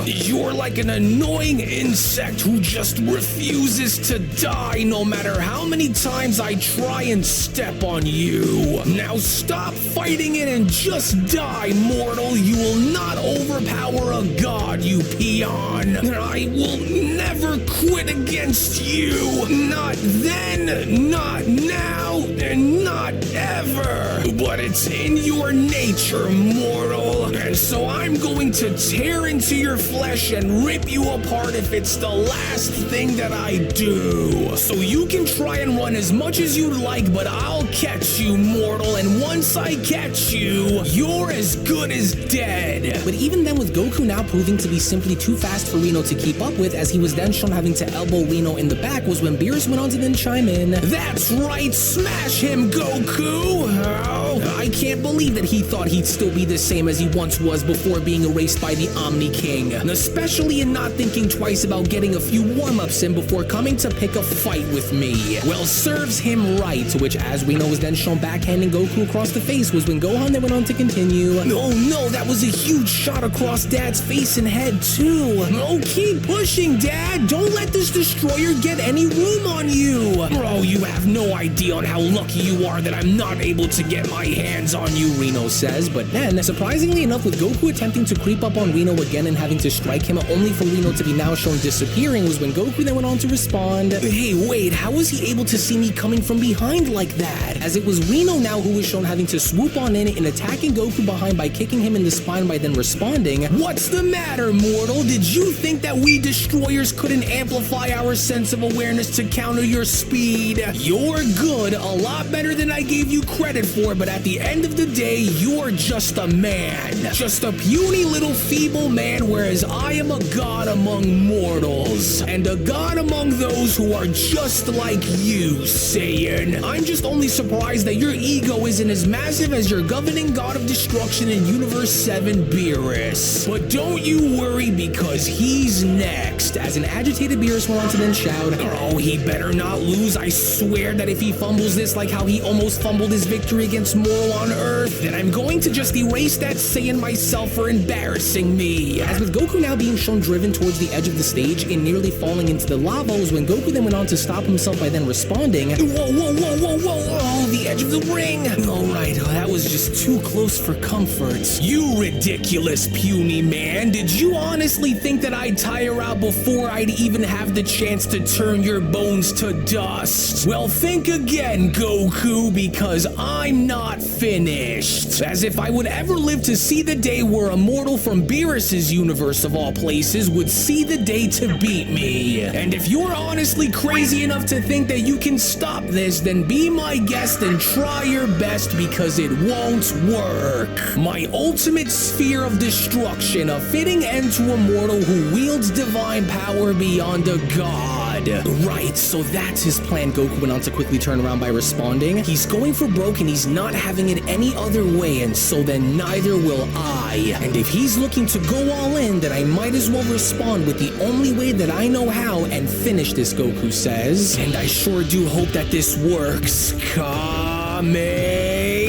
you're like an annoying insect who just refuses to die no matter how many times I try and step on you. Now stop fighting it and just die, mortal. You will not overpower a god, you peon. I will never quit against you. Not then, not now, and not ever. But it's in your nature, mortal. And so I'm going to tear into your flesh and rip you apart if it's the last thing that I do. So you can try and run as much as you like, but I'll catch you, mortal. And once I catch you, you're as good as dead." But even then, with Goku now proving to be simply too fast for Rino to keep up with, as he was then shown having to elbow Rino in the back, was when Beerus went on to then chime in, "That's right, smash him, Goku!" Oh, I can't believe that he thought he'd still be the same as he once was before being erased by the Omni King, especially in not thinking twice about getting a few warm-ups in before coming to pick a fight with me. Well, serves him right. To which, as Rino was then shown backhanding Goku across the face, was when Gohan then went on to continue, "Oh no, that was a huge shot across Dad's face and head too. Oh, keep pushing, Dad. Don't let this destroyer get any room on you. Bro, you have no idea on how lucky you are that I'm not able to get my hands on you," Rino says. But then, surprisingly enough, with Goku attempting to creep up on Rino again and having to strike him only for Rino to be now shown disappearing, was when Goku then went on to respond, "Hey, wait, how was he able to see me coming from behind like that?" As it was Rino now who was shown having to swoop on in and attacking Goku behind by kicking him in the spine by then responding, "What's the matter, mortal? Did you think that we destroyers couldn't amplify our sense of awareness to counter your speed? You're good, a lot better than I gave you credit for, but at the end of the day, you're just a man. Just a puny little feeble man, whereas I am a god among mortals. And a god among those who are just like you, Saiyan. I'm just only surprised that your ego isn't as massive as your governing god of destruction in Universe 7, Beerus. But don't you worry, because he's next." As an agitated Beerus went on to then shout, "Oh, he better not lose. I swear that if he fumbles this like how he almost fumbled his victory against Moro on Earth, then I'm going to just erase that Saiyan myself for embarrassing me." As with Goku now being shown driven towards the edge of the stage and nearly falling into the lava, was when Goku then went on to stop himself by then responding, "Whoa, whoa, whoa, whoa, whoa, oh, the edge of the ring. Alright, that was just too close for comfort. You ridiculous puny man. Did you honestly think that I'd tire out before I'd even have the chance to turn your bones to dust? Well, think again, Goku, because I'm not finished. As if I would ever live to see the day where a mortal from Beerus's universe of all places would see the day to beat me. And if you're honestly crazy enough to think that you can stop this, then be my guest and try your best, because it won't work. My ultimate sphere of destruction, a fitting end to a mortal who wields divine power beyond a god." Right, so that's his plan, Goku went on to quickly turn around by responding. "He's going for broke and he's not having it any other way, and so then neither will I. And if he's looking to go all in, then I might as well respond with the only way that I know how and finish this," Goku says. "And I sure do hope that this works. Kame."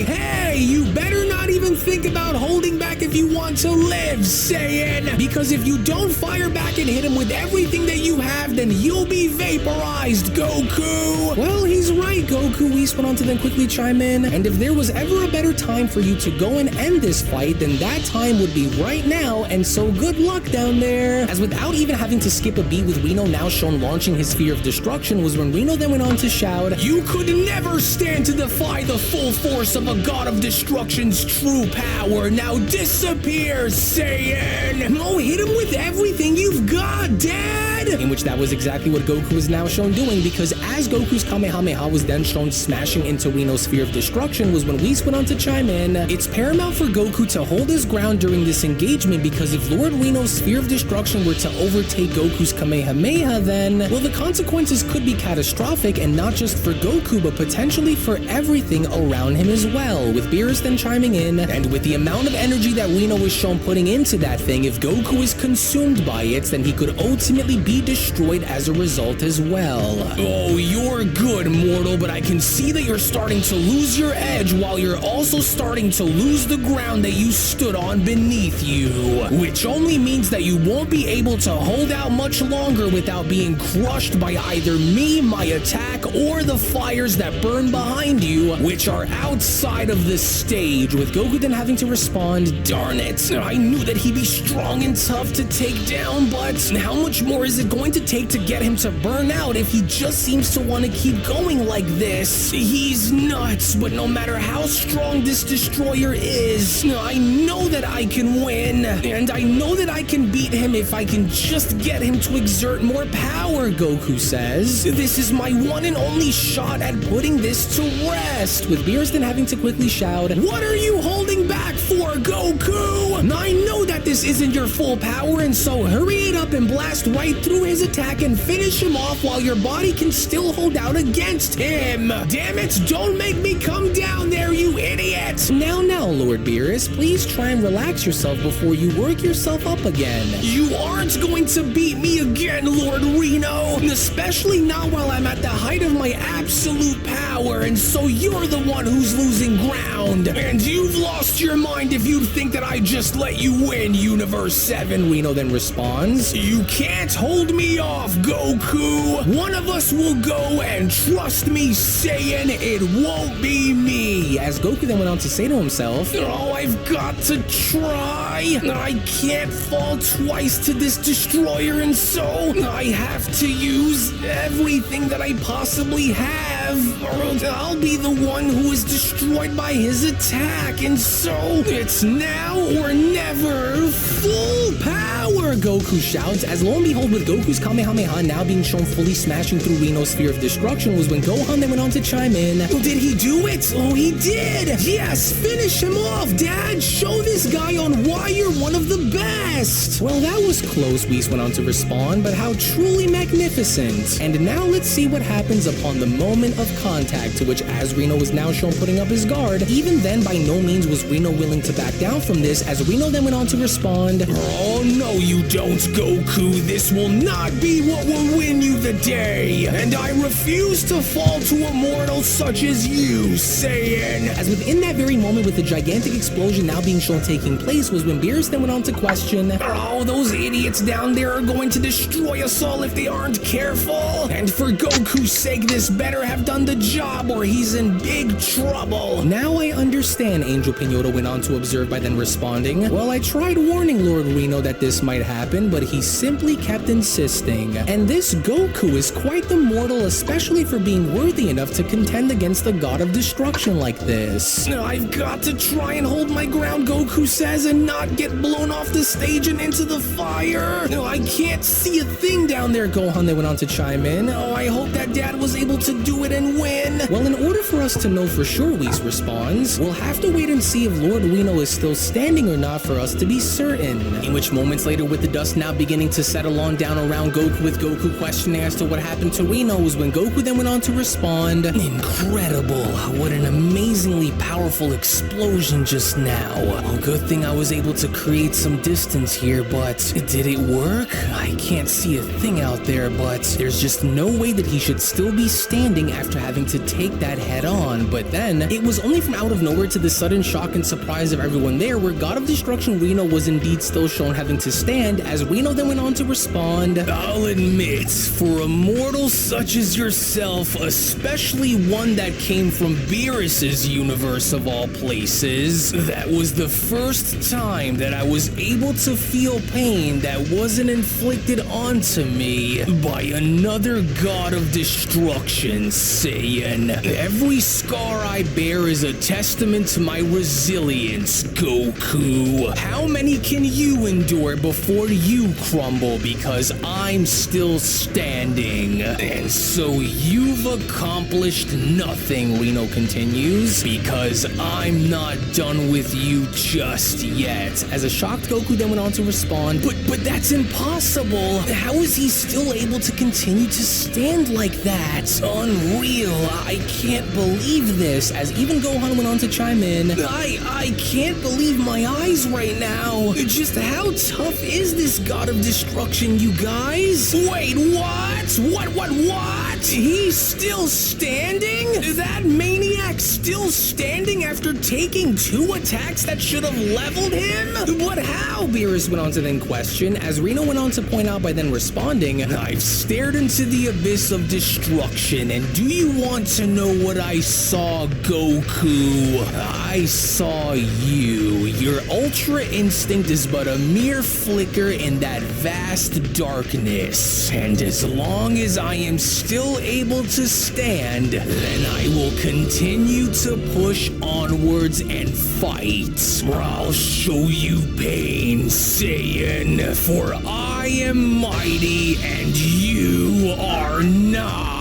Hey, you better not even think about holding back if you want to live, Saiyan! Because if you don't fire back and hit him with everything that you have, then you'll be vaporized, Goku! Well, he's right, Goku, Whis went on to then quickly chime in. And if there was ever a better time for you to go and end this fight, then that time would be right now, and so good luck down there. As without even having to skip a beat with Rino now shown launching his sphere of destruction was when Rino then went on to shout, "You could never stand to defy the full force of a god of destruction's true power. Now disappear, Saiyan! Oh, hit him with everything you've got, Dad!" In which that was exactly what Goku is now shown doing, because as Goku's Kamehameha was then shown smashing into Rino's sphere of destruction was when Whis went on to chime in, "It's paramount for Goku to hold his ground during this engagement, because if Lord Rino's sphere of destruction were to overtake Goku's Kamehameha, then, well, the consequences could be catastrophic, and not just for Goku, but potentially for everything around him as well," with Beerus then chiming in, "And with the amount of energy that Rino was shown putting into that thing, if Goku is consumed by it, then he could ultimately be destroyed as a result as well." "Oh, you're good, mortal, but I can see that you're starting to lose your edge while you're also starting to lose the ground that you stood on beneath you, which only means that you won't be able to hold out much longer without being crushed by either me, my attack, or the fires that burn behind you, which are outside of the stage," with Goku then having to respond, "Darn it, I knew that he'd be strong and tough to take down, but how much more is it going to take to get him to burn out if he just seems to want to keep going like this? He's nuts, but no matter how strong this destroyer is, I know that I can win, and I know that I can beat him if I can just get him to exert more power," Goku says. "This is my one and only shot at putting this to rest," with Beerus then having to quickly shout, "What are you holding back for, Goku? I know that this isn't your full power, and so hurry it up and blast right through his attack and finish him off while your body can still hold out against him. Damn it, don't make me come down there, you idiot!" Now, Lord Beerus, please try and relax yourself before you work yourself up again. "You aren't going to beat me again, Lord Rino, especially not while I'm at the height of my absolute power, and so you're the one who's losing ground. And you've lost your mind if you think that I just let you win, Universe 7, Rino then responds. "You can't hold me off, Goku. One of us will go, and trust me, Saiyan, it won't be me," as Goku then went on to say to himself, "Oh, I've got to try. I can't fall twice to this destroyer, and so I have to use everything that I possibly have, or I'll be the one who is destroyed by his attack, and so it's now or never. Full power!" Goku shouts, as lo and behold, with Goku's Kamehameha now being shown fully smashing through Rino's sphere of destruction was when Gohan then went on to chime in. "Did he do it? Oh, he did! Yes, finish him off, Dad! Show this guy on why you're one of the best!" "Well, that was close," Whis went on to respond, "but how truly magnificent. And now let's see what happens upon the moment of contact," to which as Rino was now shown putting up his guard, even then by no means was Rino willing to back down from this, as Rino then went on to respond, "Oh, no you don't, Goku. This will not be what will win you the day, and I refuse to fall to a mortal such as you, Saiyan." As within that very moment with the gigantic explosion now being shown taking place was when Beerus then went on to question, "Oh, those idiots down there are going to destroy us all if they aren't careful, and for Goku's sake this better have done the job or he's in big trouble." "Now I understand," Angel Pinota went on to observe by then responding, "Well, I tried warning Lord Rino that this might happen, but he simply kept insisting. And this Goku is quite the mortal, especially for being worthy enough to contend against the god of destruction like this." "I've got to try and hold my ground," Goku says, "and not get blown off the stage and into the fire. I can't see a thing down there," Gohan then went on to chime in. "Oh, I hope that Dad was able to do it and win." "Well, in order for us to know for sure," Whis responds, "we'll have to wait and see if Lord Rino is still standing or not for us to be certain." In which moments later, with the dust now beginning to settle on down run around Goku with Goku questioning as to what happened to Rino was when Goku then went on to respond, "Incredible, what an amazingly powerful explosion just now. Well, good thing I was able to create some distance here, but did it work? I can't see a thing out there, but there's just no way that he should still be standing after having to take that head on." But then, it was only from out of nowhere to the sudden shock and surprise of everyone there where God of Destruction Rino was indeed still shown having to stand, as Rino then went on to respond, "I'll admit, for a mortal such as yourself, especially one that came from Beerus's universe of all places, that was the first time that I was able to feel pain that wasn't inflicted onto me by another God of Destruction, Saiyan. Every scar I bear is a testament to my resilience, Goku. How many can you endure before you crumble? Because I'm still standing. And so you've accomplished nothing," Rino continues, "because I'm not done with you just yet." As a shocked Goku then went on to respond, But that's impossible. How is he still able to continue to stand like that? Unreal. I can't believe this." As even Gohan went on to chime in, I can't believe my eyes right now. Just how tough is this God of Destruction, you guys? Wait, what? What? He's still standing? That maniac's still standing after taking 2 attacks that should have leveled him? But how? Beerus went on to then question, as Rino went on to point out by then responding, "I've stared into the abyss of destruction, and do you want to know what I saw, Goku? I saw you. Your Ultra Instinct is but a mere flicker in that vast darkness. And as long as I am still able to stand, then I will continue to push onwards and fight. I'll show you pain, Saiyan, for I am mighty and you are not."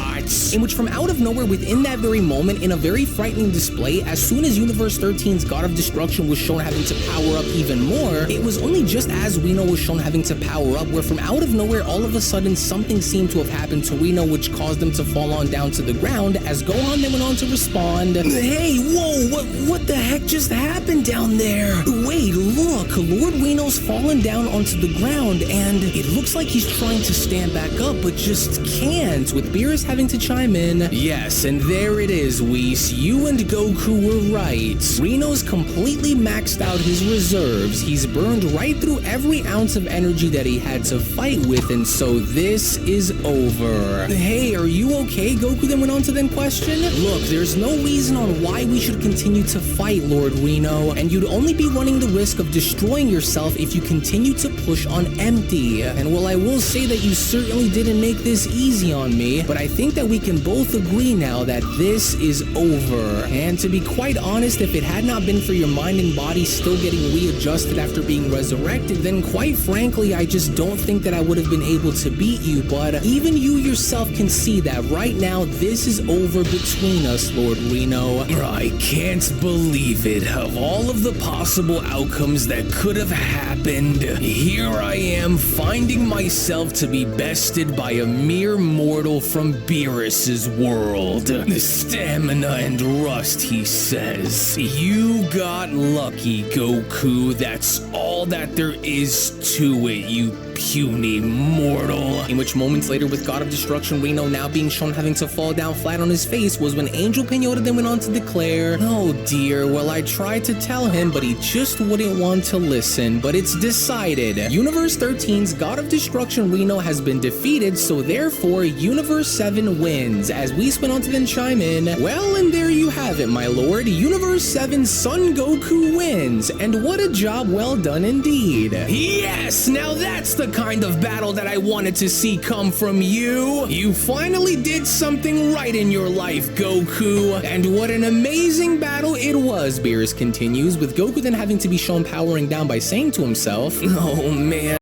In which, from out of nowhere within that very moment, in a very frightening display, as soon as Universe 13's God of Destruction was shown having to power up even more, it was only just as Rino was shown having to power up where from out of nowhere all of a sudden something seemed to have happened to Rino which caused him to fall on down to the ground, as Gohan then went on to respond, "Hey, whoa, what the heck just happened down there? Wait, look, Lord Rino's fallen down onto the ground and it looks like he's trying to stand back up but just can't," with Beerus having to chime in, "Yes, and there it is, Whis. You and Goku were right. Rino's completely maxed out his reserves. He's burned right through every ounce of energy that he had to fight with, and so this is over." "Hey, are you okay?" Goku then went on to then question. "Look, there's no reason on why we should continue to fight, Lord Rino, and you'd only be running the risk of destroying yourself if you continue to push on empty. And while I will say that you certainly didn't make this easy on me, but I think that we can both agree now that this is over. And to be quite honest, if it had not been for your mind and body still getting readjusted after being resurrected, then quite frankly, I just don't think that I would have been able to beat you. But even you yourself can see that right now, this is over between us, Lord Rino. I can't believe it. Of all of the possible outcomes that could have happened, here I am finding myself to be bested by a mere mortal from Beerus's world. Stamina and rust, he says. You got lucky, Goku. That's all that there is to it, you puny mortal. In which moments later, with God of Destruction Rino now being shown having to fall down flat on his face, was when Angel Pinata then went on to declare, "Oh dear, well I tried to tell him, but he just wouldn't want to listen. But it's decided. Universe 13's God of Destruction Rino has been defeated, so therefore Universe 7 wins." As we went on to then chime in, "Well, and there you have it, my lord. Universe 7 Son Goku wins. And what a job well done indeed." Yes, now that's the kind of battle that I wanted to see come from you. You finally did something right in your life, Goku. And what an amazing battle it was, Beerus continues, with Goku then having to be shown powering down by saying to himself, "Oh man.